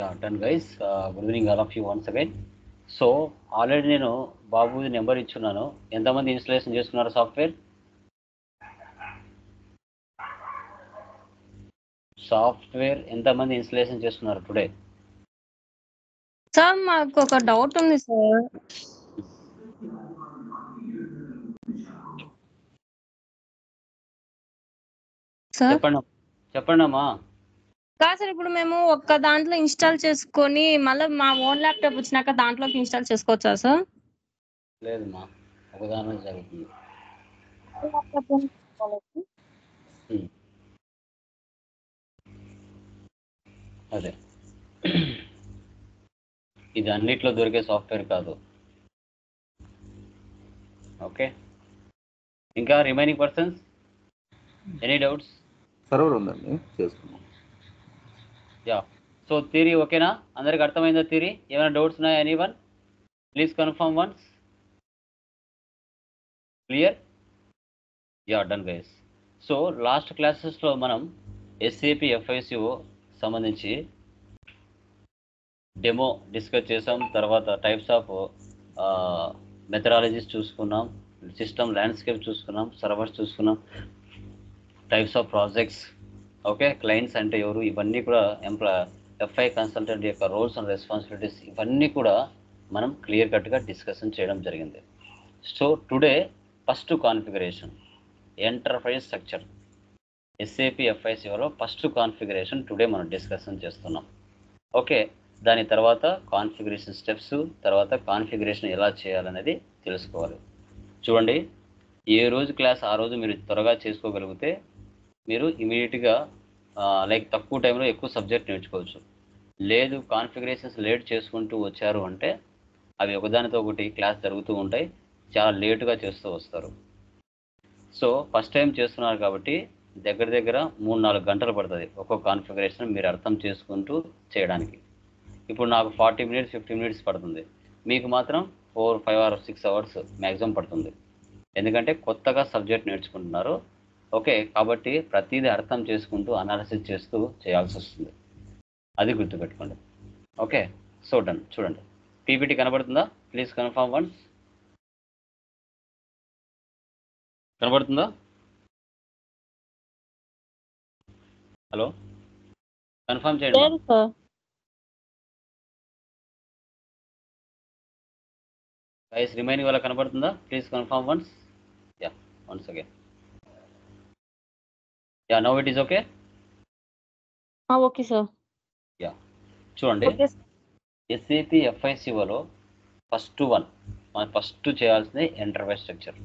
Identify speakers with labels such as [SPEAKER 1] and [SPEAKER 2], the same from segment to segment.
[SPEAKER 1] Done guys. Good evening all of you once again. So already నేను బాబుది number ఇచ్చున్నాను. ఎంతమంది installation చేసుకున్నారు software ఎంతమంది ఇన్స్టాలేషన్ చేసుకున్నారు టుడే?
[SPEAKER 2] సార్ మాకు ఒక డౌట్ ఉంది సార్.
[SPEAKER 1] చెప్పండి అమ్మా.
[SPEAKER 2] కాదు సార్, ఇప్పుడు మేము ఒక్క దాంట్లో ఇన్స్టాల్ చేసుకొని మళ్ళీ మా ఓన్ ల్యాప్టాప్ వచ్చినాక దాంట్లోకి ఇన్స్టాల్ చేసుకోవచ్చా సార్?
[SPEAKER 1] లేదమ్మా, ఒక దానిలో జరుగుతుంది. అదే ఇది అన్నిట్లో దొరికే సాఫ్ట్వేర్ కాదు. ఓకే, ఇంకా remaining persons any doubts?
[SPEAKER 3] Server ఉందండి, చేసుకున్నాం.
[SPEAKER 1] యా, సో థియరీ ఓకేనా? అందరికి అర్థమైందా థియరీ? ఏమైనా డౌట్స్ ఉన్నాయా? Any one please confirm once. Clear? Yeah, done guys. So last క్లాసెస్లో మనం SAP FICO సంబంధించి డెమో డిస్కస్ చేసాం. తర్వాత టైప్స్ ఆఫ్ మెథడాలజీస్ చూసుకున్నాం, సిస్టమ్ ల్యాండ్స్కేప్ చూసుకున్నాం, సర్వర్స్ చూసుకున్నాం, types of projects, okay, clients అంటే ఎవరు, ఇవన్నీ కూడా FI కన్సల్టెంట్ యొక్క రోల్స్ అండ్ రెస్పాన్సిబిలిటీస్, ఇవన్నీ కూడా మనం క్లియర్ కట్గా డిస్కషన్ చేయడం జరిగింది. So today first configuration enterprise structure SAP FICOలో ఫస్ట్ కాన్ఫిగరేషన్ టుడే మనం డిస్కషన్ చేస్తున్నాం. ఓకే, దాని తర్వాత కాన్ఫిగరేషన్ స్టెప్స్, తర్వాత కాన్ఫిగరేషన్ ఎలా చేయాలనేది తెలుసుకోవాలి. చూడండి, ఏ రోజు క్లాస్ ఆ రోజు మీరు త్వరగా చేసుకోగలిగితే మీరు ఇమీడియట్గా లైక్ తక్కువ టైంలో ఎక్కువ సబ్జెక్ట్ నేర్చుకోవచ్చు. లేదు కాన్ఫిగరేషన్స్ లేట్ చేసుకుంటూ వచ్చారు అంటే అవి ఒకదానితో ఒకటి క్లాస్ జరుగుతూ ఉంటాయి, చాలా లేటుగా చేస్తూ వస్తారు. సో ఫస్ట్ టైం చేస్తున్నారు కాబట్టి దగ్గర 3-4 గంటలు పడుతుంది ఒక్కొక్క కాన్ఫిగరేషన్ మీరు అర్థం చేసుకుంటూ చేయడానికి. ఇప్పుడు నాకు 40 minutes 50 minutes పడుతుంది, మీకు మాత్రం 4, 5 or 6 hours మ్యాక్సిమం పడుతుంది. ఎందుకంటే కొత్తగా సబ్జెక్ట్ నేర్చుకుంటున్నారు. ఓకే, కాబట్టి ప్రతిదీ అర్థం చేసుకుంటూ అనాలిసిస్ చేస్తూ చేయాల్సి వస్తుంది, అది గుర్తుపెట్టుకోండి. Okay, so done. చూడండి, PPT కనబడుతుందా? Please confirm once. కనబడుతుందా? హలో, కన్ఫర్మ్ చేయండి. గైస్ రిమైనింగ్ వాళ్ళ కనబడుతుందా? Please confirm once. Yeah, once again. Yeah, now it is okay.
[SPEAKER 2] Okay sir.
[SPEAKER 1] Yeah, చూడండి, SAP FICOలో మనం ఫస్ట్ చేయాల్సింది ఎంటర్ప్రైజ్ స్ట్రక్చర్.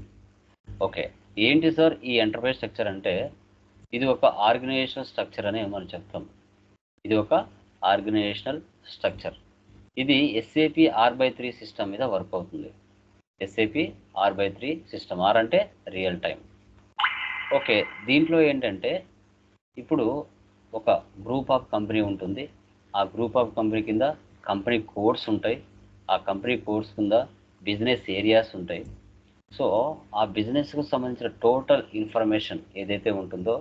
[SPEAKER 1] ఓకే, ఏంటి సార్ ఈ ఎంటర్ప్రైజ్ స్ట్రక్చర్ అంటే? ఇది ఒక ఆర్గనైజేషనల్ స్ట్రక్చర్ అని మనం చెప్తాం. ఇది ఒక ఆర్గనైజేషనల్ స్ట్రక్చర్. ఇది SAP R/3 సిస్టమ్ మీద వర్క్ అవుతుంది. SAP R/3 సిస్టమ్, R అంటే రియల్ టైం. ఓకే, దీంట్లో ఏంటంటే ఇప్పుడు ఒక గ్రూప్ ఆఫ్ కంపెనీ ఉంటుంది. ఆ గ్రూప్ ఆఫ్ కంపెనీ కింద కంపెనీ కోడ్స్ ఉంటాయి. ఆ కంపెనీ కోడ్స్ కింద బిజినెస్ ఏరియాస్ ఉంటాయి. సో ఆ బిజినెస్కు సంబంధించిన టోటల్ ఇన్ఫర్మేషన్ ఏదైతే ఉంటుందో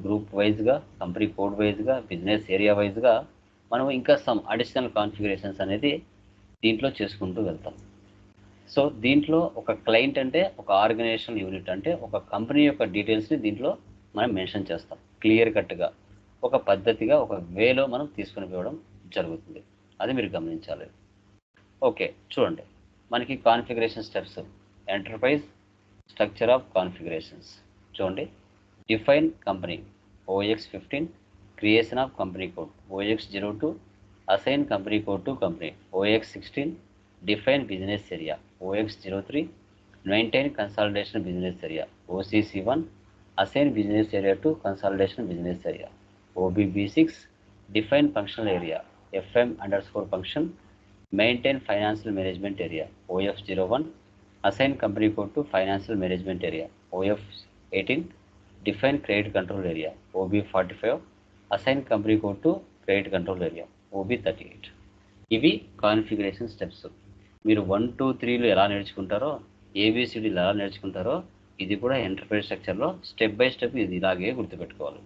[SPEAKER 1] గ్రూప్ వైజ్గా, కంపెనీ కోడ్ వైజ్గా, బిజినెస్ ఏరియా వైజ్గా మనం ఇంకా సమ్ అడిషనల్ కాన్ఫిగరేషన్స్ అనేది దీంట్లో చేసుకుంటూ వెళ్తాం. సో దీంట్లో ఒక క్లయింట్ అంటే ఒక ఆర్గనైజేషన్ యూనిట్ అంటే ఒక కంపెనీ యొక్క డీటెయిల్స్ని దీంట్లో మనం మెన్షన్ చేస్తాం. క్లియర్ కట్గా ఒక పద్ధతిగా ఒక వేలో మనం తీసుకుని పోవడం జరుగుతుంది, అది మీరు గమనించాలి. ఓకే, చూడండి, మనకి configuration steps, enterprise structure of configurations. చూడండి, define company OX15, creation of company code OX02, assign company code to company OX16, define business area OX03, maintain consolidation business area OCC1, assign business area to consolidation business area OBB6, define functional area FM_function, maintain financial management area OF01, assign company code to financial management area OF18, define credit control area OB45, assign company code to credit control area OB38. ఇవి configuration steps. మీరు 1, 2, 3లు ఎలా నేర్చుకుంటారో, ABCDలు ఎలా నేర్చుకుంటారో, ఇది కూడా enterprise స్ట్రక్చర్లో step by step ఇది ఇలాగే గుర్తుపెట్టుకోవాలి.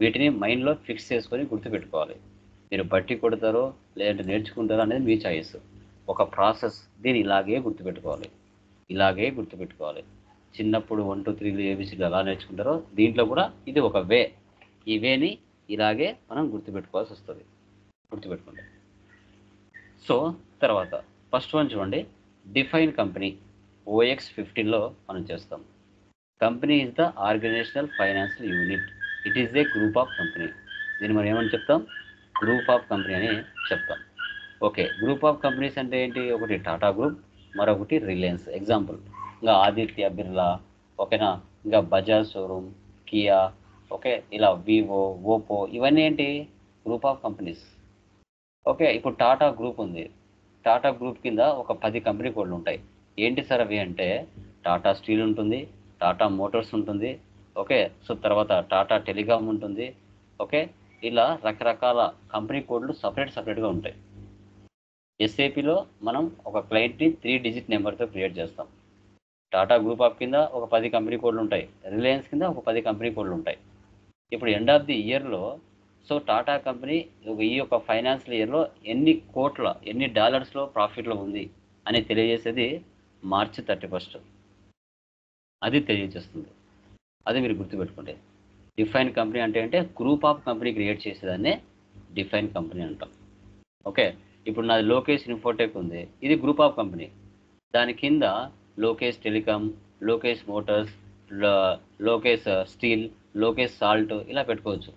[SPEAKER 1] వీటిని మైండ్లో ఫిక్స్ చేసుకొని గుర్తుపెట్టుకోవాలి. మీరు బట్టి కొడతారో లేదంటే నేర్చుకుంటారో అనేది మీ చాయిస్. ఒక ప్రాసెస్, దీన్ని ఇలాగే గుర్తుపెట్టుకోవాలి, ఇలాగే గుర్తుపెట్టుకోవాలి. చిన్నప్పుడు 1 2 3 ఏబిసిలు ఎలా నేర్చుకుంటారో దీంట్లో కూడా ఇది ఒక వే. ఈ వేని ఇలాగే మనం గుర్తుపెట్టుకోవాల్సి వస్తుంది. గుర్తుపెట్టుకోండి. సో తర్వాత ఫస్ట్ వన్ చూడండి, డిఫైన్ కంపెనీ. OX 15లో మనం చేస్తాం. Company is the organisational financial unit. It is a group of company. దీన్ని మనం ఏమని చెప్తాం? గ్రూప్ ఆఫ్ కంపెనీ అని చెప్తాం. ఓకే, గ్రూప్ ఆఫ్ కంపెనీస్ అంటే ఏంటి? ఒకటి టాటా గ్రూప్, మరొకటి రిలయన్స్. ఎగ్జాంపుల్ ఇంకా ఆదిత్య బిర్లా, ఓకేనా, ఇంకా బజాజ్ షోరూమ్, కియా, ఓకే, ఇలా వివో, ఓపో, ఇవన్నీ ఏంటి? Group of companies. ఓకే, ఇప్పుడు టాటా గ్రూప్ ఉంది. టాటా గ్రూప్ కింద ఒక 10 కంపెనీ కోడ్లు ఉంటాయి. ఏంటి సార్ అవి అంటే, టాటా స్టీల్ ఉంటుంది, టాటా మోటార్స్ ఉంటుంది, ఓకే, సో తర్వాత టాటా టెలికామ్ ఉంటుంది, ఓకే, ఇలా రకరకాల కంపెనీ కోడ్లు సపరేట్గా ఉంటాయి. ఎస్ఏపిలో మనం ఒక క్లయింట్ని 3 డిజిట్ నెంబర్తో క్రియేట్ చేస్తాం. టాటా గ్రూప్ ఆఫ్ కింద ఒక 10 కంపెనీ కోడ్లు ఉంటాయి, రిలయన్స్ కింద ఒక 10 కంపెనీ కోడ్లు ఉంటాయి. ఇప్పుడు ఎండ్ ఆఫ్ ది ఇయర్లో సో టాటా కంపెనీ ఈ యొక్క ఫైనాన్షియల్ ఇయర్లో ఎన్ని డాలర్స్లో ప్రాఫిట్లో ఉంది అని తెలియజేసేది మార్చి 31. అది తెలియజేస్తుంది. అది మీరు గుర్తుపెట్టుకోండి. డిఫైన్ కంపెనీ అంటే గ్రూప్ ఆఫ్ కంపెనీ క్రియేట్ చేసేదాన్నే డిఫైన్ కంపెనీ అంటాం. ఓకే, ఇప్పుడు నాది లోకేష్ ఇన్ఫోటెక్ ఉంది, ఇది గ్రూప్ ఆఫ్ కంపెనీ. దాని కింద Lokesh telecom, Lokesh Motors, Lokesh steel, Lokesh salt ఇలా పెట్టుకోవచ్చు.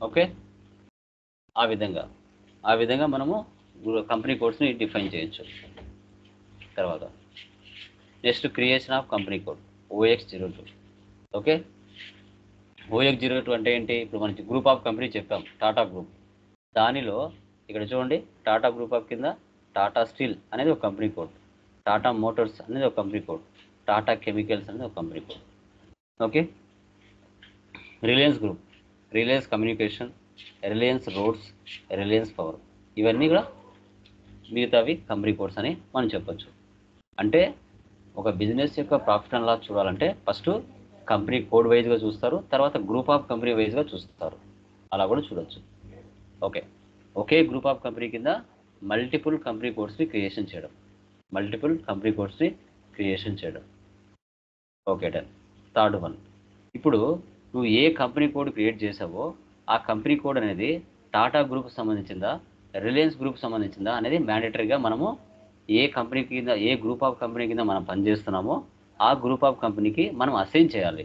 [SPEAKER 1] ఓకే, ఆ విధంగా మనము కంపెనీ కోడ్స్ని డిఫైన్ చేయొచ్చు. తర్వాత next creation of company code OX 02. Okay, OX 02 అంటే ఏంటి? ఇప్పుడు మనకి గ్రూప్ ఆఫ్ కంపెనీ చెప్పాం, టాటా గ్రూప్. దానిలో ఇక్కడ చూడండి, టాటా గ్రూప్ ఆఫ్ కింద టాటా స్టీల్ అనేది ఒక కంపెనీ కోడ్, టాటా మోటార్స్ అనేది ఒక కంపెనీ కోడ్, టాటా కెమికల్స్ అనేది ఒక company code. Okay, Reliance group, Reliance communication, Reliance roads, Reliance power, ఇవన్నీ కూడా మిగతావి కంపెనీ కోడ్స్ అని మనం చెప్పొచ్చు. అంటే ఒక బిజినెస్ యొక్క ప్రాఫిట్ అండ్ లాస్ చూడాలంటే ఫస్ట్ కంపెనీ కోడ్ వైజ్గా చూస్తారు, తర్వాత గ్రూప్ ఆఫ్ కంపెనీ వైజ్గా చూస్తారు. అలా కూడా చూడొచ్చు. Okay, okay group of company కింద మల్టిపుల్ కంపెనీ కోడ్స్ని క్రియేషన్ చేయడం. Okay done. థర్డ్ వన్, ఇప్పుడు నువ్వు ఏ కంపెనీ కోడ్ క్రియేట్ చేసావో ఆ కంపెనీ కోడ్ అనేది టాటా గ్రూప్కి సంబంధించిందా, రిలయన్స్ గ్రూప్కి సంబంధించిందా అనేది మ్యాండేటరీగా మనము ఏ కంపెనీ కింద, ఏ గ్రూప్ ఆఫ్ కంపెనీ కింద మనం పనిచేస్తున్నామో ఆ గ్రూప్ ఆఫ్ కంపెనీకి మనం అసైన్ చేయాలి.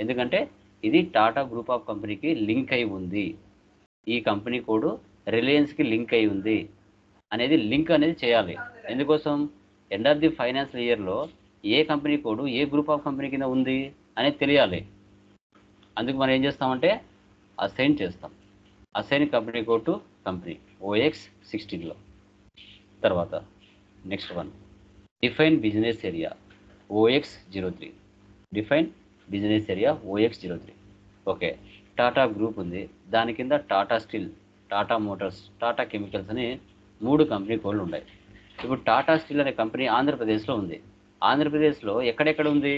[SPEAKER 1] ఎందుకంటే ఇది టాటా గ్రూప్ ఆఫ్ కంపెనీకి లింక్ అయి ఉంది, ఈ కంపెనీ కోడ్ రిలయన్స్కి లింక్ అయి ఉంది అనేది లింక్ అనేది చేయాలి. ఎందుకోసం? ఎండ్ ఆఫ్ ది ఫైనాన్షియల్ ఇయర్లో ఏ కంపెనీ కోడ్ ఏ గ్రూప్ ఆఫ్ కంపెనీ కింద ఉంది అనేది తెలియాలి. అందుకు మనం ఏం చేస్తామంటే అసైన్ చేస్తాం. Assign company code to company OX 16లో. తర్వాత next one, define business area OX 03. Define business area OX 03. Okay, Tata group ఉంది, దాని కింద Tata steel, Tata motors, Tata chemicals అని 3 కంపెనీ కోడ్లు ఉన్నాయి. ఇప్పుడు టాటా స్టీల్ అనే కంపెనీ ఆంధ్రప్రదేశ్లో ఉంది. ఆంధ్రప్రదేశ్లో ఎక్కడెక్కడ ఉంది?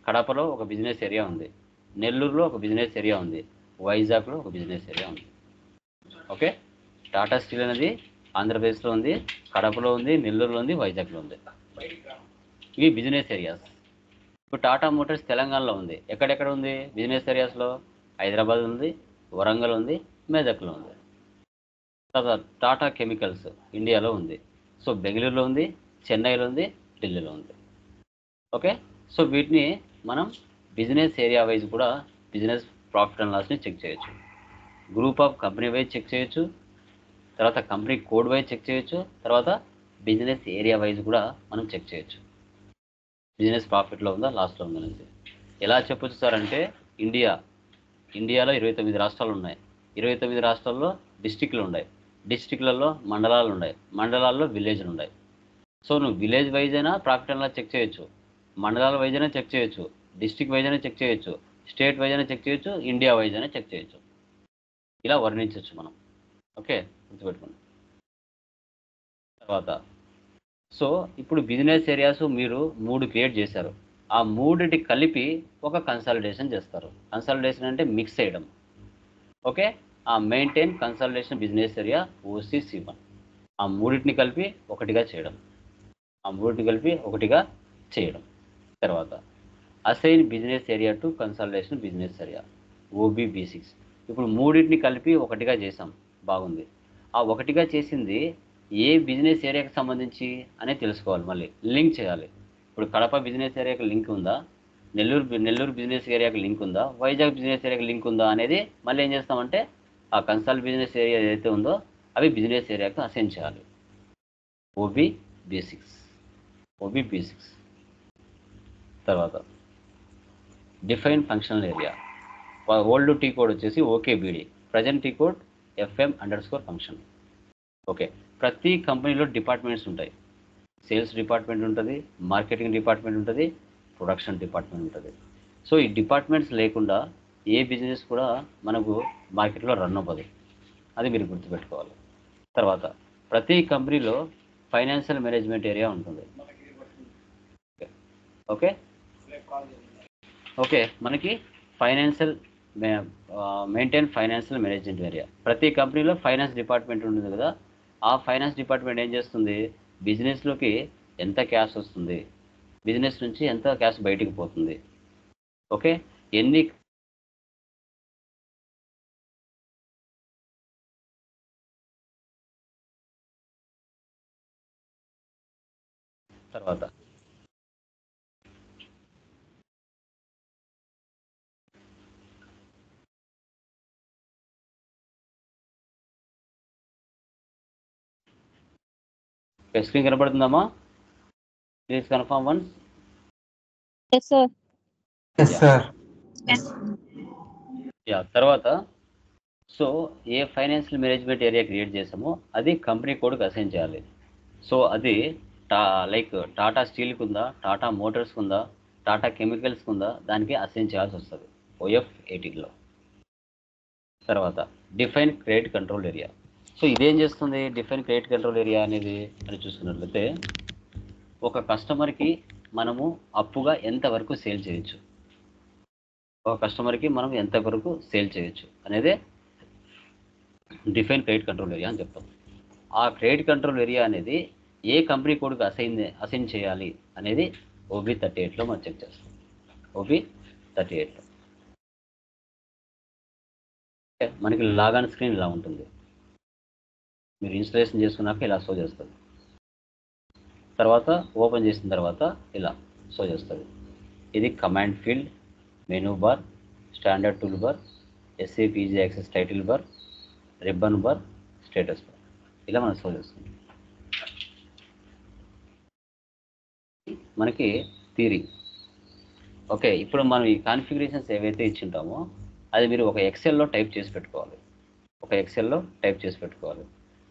[SPEAKER 1] కడపలో ఒక బిజినెస్ ఏరియా ఉంది, నెల్లూరులో ఒక బిజినెస్ ఏరియా ఉంది, వైజాగ్లో ఒక బిజినెస్ ఏరియా ఉంది. ఓకే, టాటా స్టీల్ అనేది ఆంధ్రప్రదేశ్లో ఉంది, కడపలో ఉంది, నెల్లూరులో ఉంది, వైజాగ్లో ఉంది. ఇవి బిజినెస్ ఏరియాస్. ఇప్పుడు టాటా మోటార్స్ తెలంగాణలో ఉంది. ఎక్కడెక్కడ ఉంది బిజినెస్ ఏరియాస్లో? హైదరాబాద్ ఉంది, వరంగల్ ఉంది, మెదక్లో ఉంది. తర్వాత టాటా కెమికల్స్ ఇండియాలో ఉంది. సో బెంగళూరులో ఉంది, చెన్నైలో ఉంది, ఢిల్లీలో ఉంది. ఓకే, సో వీటిని మనం బిజినెస్ ఏరియా వైజ్ కూడా బిజినెస్ ప్రాఫిట్ అండ్ లాస్ని చెక్ చేయొచ్చు. Group of company wise check చేయొచ్చు, తర్వాత కంపెనీ కోడ్ వైజ్ చెక్ చేయొచ్చు, తర్వాత బిజినెస్ ఏరియా వైజ్ కూడా మనం చెక్ చేయొచ్చు. బిజినెస్ ప్రాఫిట్లో ఉందా, లాస్లో ఉందా అనేది ఎలా చెప్పొచ్చు సార్ అంటే, ఇండియాలో 29 రాష్ట్రాలు ఉన్నాయి. 29 రాష్ట్రాల్లో డిస్టిక్లు ఉన్నాయి, డిస్టిక్లలో మండలాలు ఉన్నాయి, మండలాల్లో విలేజ్లు ఉన్నాయి. సో నువ్వు విలేజ్ వైజ్ అయినా ప్రాఫిట్ అండ్ లాస్ చెక్ చేయొచ్చు, మండలాల వైజ్ అయినా చెక్ చేయొచ్చు, డిస్టిక్ వైజ్ అయినా చెక్ చేయొచ్చు, స్టేట్ వైజ్ అయినా చెక్ చేయొచ్చు, ఇండియా వైజ్ అయినా చెక్ చేయొచ్చు. ఇలా వర్ణించవచ్చు మనం. ఓకే, గుర్తుపెట్టుకోండి. తర్వాత సో ఇప్పుడు బిజినెస్ ఏరియాస్ మీరు 3 క్రియేట్ చేశారు. ఆ 3టి కలిపి ఒక కన్సాలిడేషన్ చేస్తారు. కన్సాలిడేషన్ అంటే మిక్స్ చేయడం. ఓకే, ఆ maintain consultation business area OCC1. ఆ మూడింటిని కలిపి ఒకటిగా చేయడం. తర్వాత assign business area to consultation business area OBB6. ఇప్పుడు మూడింటిని కలిపి ఒకటిగా చేసాం, బాగుంది. ఆ ఒకటిగా చేసింది ఏ బిజినెస్ ఏరియాకి సంబంధించి అనేది తెలుసుకోవాలి, మళ్ళీ లింక్ చేయాలి. ఇప్పుడు కడప బిజినెస్ ఏరియాకి లింక్ ఉందా, నెల్లూరు బిజినెస్ ఏరియాకి లింక్ ఉందా, వైజాగ్ బిజినెస్ ఏరియాకి లింక్ ఉందా అనేది మళ్ళీ ఏం చేస్తామంటే ఆ కన్సల్ట్ బిజినెస్ ఏరియా ఏదైతే ఉందో అవి బిజినెస్ ఏరియాకి అసైన్ చేయాలి. OBB6. తర్వాత define functional area. Old T code వచ్చేసి OKBD, present T code FM_function. Okay, ప్రతి కంపెనీలో డిపార్ట్మెంట్స్ ఉంటాయి. సేల్స్ డిపార్ట్మెంట్ ఉంటుంది, మార్కెటింగ్ డిపార్ట్మెంట్ ఉంటుంది, ప్రొడక్షన్ డిపార్ట్మెంట్ ఉంటుంది. సో ఈ డిపార్ట్మెంట్స్ లేకుండా ఏ బిజినెస్ కూడా మనకు మార్కెట్లో రన్ అవ్వదు, అది మీరు గుర్తుపెట్టుకోవాలి. తర్వాత ప్రతి కంపెనీలో ఫైనాన్షియల్ మేనేజ్మెంట్ ఏరియా ఉంటుంది. ఓకే, మనకి మెయింటైన్ ఫైనాన్షియల్ మేనేజ్మెంట్ ఏరియా. ప్రతి కంపెనీలో ఫైనాన్స్ డిపార్ట్మెంట్ ఉంటుంది కదా, ఆ ఫైనాన్స్ డిపార్ట్మెంట్ ఏం చేస్తుంది, బిజినెస్లోకి ఎంత క్యాష్ వస్తుంది, బిజినెస్ నుంచి ఎంత క్యాష్ బయటికి పోతుంది, ఓకే, ఎన్ని తర్వాత స్క్రీన్ కనబడుతుందమ్మా? Please confirm once.
[SPEAKER 2] Yes, sir.
[SPEAKER 3] Yes, sir.
[SPEAKER 1] తర్వాత సో ఏ ఫైనాన్షియల్ మేనేజ్మెంట్ ఏరియా క్రియేట్ చేసామో అది కంపెనీ కోడ్కి అసైన్ చేయాలి. సో అది లైక్ టాటా స్టీల్కి ఉందా, టాటా మోటార్స్కి ఉందా, టాటా కెమికల్స్కి ఉందా, దానికి అసైన్ చేయాల్సి వస్తుంది OF18లో. తర్వాత define credit control area. So ఇదేం చేస్తుంది, డిఫైన్ క్రెడిట్ కంట్రోల్ ఏరియా అనేది అని చూసుకున్నట్లయితే ఒక కస్టమర్కి మనము అప్పుగా ఎంతవరకు సేల్ చేయొచ్చు, అనేదే డిఫైన్ క్రెడిట్ కంట్రోల్ ఏరియా అని చెప్తాం. ఆ క్రెడిట్ కంట్రోల్ ఏరియా అనేది ఏ కంపెనీ కోడ్కి అసైన్ చేయాలి అనేది OB38లో మనం చెక్ చేస్తాం. OB38లో మనకి లాగాన్ స్క్రీన్ ఇలా ఉంటుంది. మీరు ఇన్స్టాలేషన్ చేసుకున్నాక ఇలా షో చేస్తుంది. తర్వాత ఓపెన్ చేసిన తర్వాత ఇలా షో చేస్తుంది. ఇది command field, menu bar, standard tool bar, SAP easy access title bar, ribbon bar, status bar, ఇలా మనం షో చేస్తుంది. మనకి థియరీ. ఓకే, ఇప్పుడు మనం ఈ కాన్ఫిగరేషన్స్ ఏవైతే ఇచ్చింటామో అది మీరు ఒక ఎక్సెల్లో టైప్ చేసి పెట్టుకోవాలి.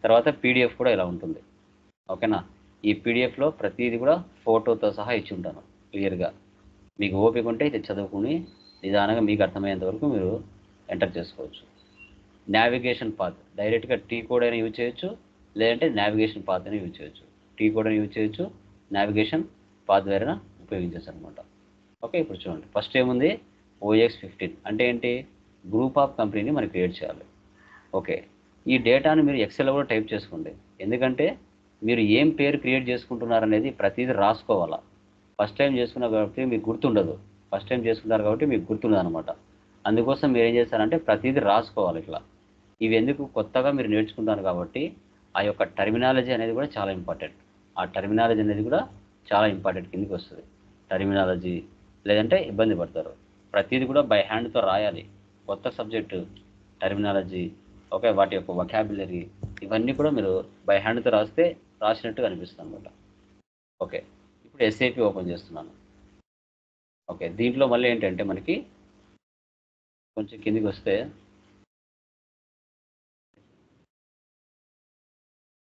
[SPEAKER 1] తర్వాత PDF కూడా ఇలా ఉంటుంది. ఓకేనా, ఈ PDFలో ప్రతిదీ కూడా ఫోటోతో సహా ఇచ్చి ఉంటాను క్లియర్గా. మీకు ఓపిక ఉంటే ఇది చదువుకుని నిదానంగా మీకు అర్థమయ్యేంత వరకు మీరు ఎంటర్ చేసుకోవచ్చు. నావిగేషన్ పాత్ డైరెక్ట్గా టీ కోడ్ అయినా యూజ్ చేయొచ్చు, లేదంటే నావిగేషన్ పాత్ అయినా యూజ్ చేయొచ్చు. టీ కోడ్ అయినా యూజ్ చేయొచ్చు, నావిగేషన్ పాత్ వేరైనా ఉపయోగించవచ్చు అనమాట. ఓకే, ఇప్పుడు చూడండి, ఫస్ట్ ఏముంది, OX15 అంటే ఏంటి, గ్రూప్ ఆఫ్ కంపెనీని మనం క్రియేట్ చేయాలి. ఓకే, ఈ డేటాను మీరు ఎక్సెల్లో కూడా టైప్ చేసుకోండి, ఎందుకంటే మీరు ఏం పేరు క్రియేట్ చేసుకుంటున్నారనేది ప్రతిదీ రాసుకోవాలా. ఫస్ట్ టైం చేసుకున్నారు కాబట్టి మీకు గుర్తుండదు, అనమాట. అందుకోసం మీరు ఏం చేస్తారంటే ప్రతిదీ రాసుకోవాలి ఇట్లా. ఇవి ఎందుకు, కొత్తగా మీరు నేర్చుకుంటారు కాబట్టి ఆ యొక్క టర్మినాలజీ అనేది కూడా చాలా ఇంపార్టెంట్. కిందకి వస్తుంది టర్మినాలజీ, లేదంటే ఇబ్బంది పడతారు. ప్రతిదీ కూడా బై హ్యాండ్తో రాయాలి. కొత్త సబ్జెక్టు టర్మినాలజీ, ఓకే, వాటి యొక్క వొకాబులరీ ఇవన్నీ కూడా మీరు బై హ్యాండ్తో రాసినట్టుగా అనిపిస్తుంది అనమాట. ఓకే, ఇప్పుడు SAP ఓపెన్ చేస్తున్నాను. ఓకే, దీంట్లో మళ్ళీ ఏంటంటే మనకి కొంచెం కిందికి వస్తే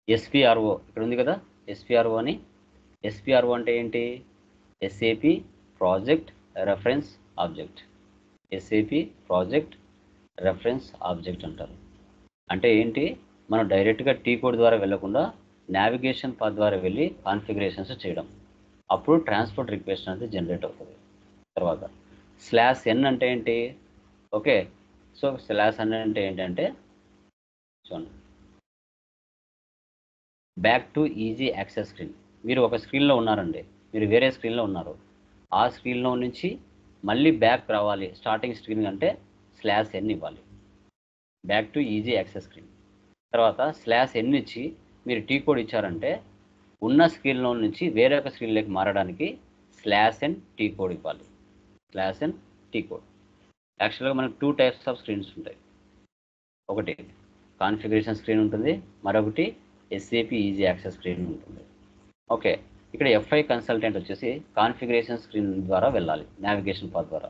[SPEAKER 1] SPRO ఇక్కడ ఉంది కదా, SPRO అంటే ఏంటి, SAP ప్రాజెక్ట్ రెఫరెన్స్ ఆబ్జెక్ట్ అంటారు. అంటే ఏంటి, మనం డైరెక్ట్గా టీ కోడ్ ద్వారా వెళ్ళకుండా నావిగేషన్ పాత్ ద్వారా వెళ్ళి కాన్ఫిగరేషన్స్ చేయడం, అప్పుడు ట్రాన్స్పోర్ట్ రిక్వెస్ట్ అనేది జనరేట్ అవుతుంది. తర్వాత /n అంటే ఏంటి, ఓకే, సో /n అంటే ఏంటంటే చూడండి, back to easy access screen. మీరు ఒక స్క్రీన్లో ఉన్నారండి, మీరు వేరే స్క్రీన్లో ఉన్నారు. ఆ స్క్రీన్లో నుంచి మళ్ళీ బ్యాక్ రావాలి, స్టార్టింగ్ స్క్రీన్ అంటే /n ఇవ్వాలి. Back to easy access screen. తర్వాత /n ఇచ్చి మీరు టీ కోడ్ ఇచ్చారంటే ఉన్న స్క్రీన్లో నుంచి వేరే ఒక స్క్రీన్లోకి మారడానికి /n టీ కోడ్ ఇవ్వాలి. /n T code. యాక్చువల్గా మనకు 2 టైప్స్ ఆఫ్ స్క్రీన్స్ ఉంటాయి. ఒకటి కాన్ఫిగరేషన్ స్క్రీన్ ఉంటుంది, మరొకటి SAP ఈజీ యాక్సెస్ స్క్రీన్ ఉంటుంది. ఓకే, ఇక్కడ FI కన్సల్టెంట్ వచ్చేసి కాన్ఫిగరేషన్ స్క్రీన్ ద్వారా వెళ్ళాలి, నావిగేషన్ పాత్ ద్వారా.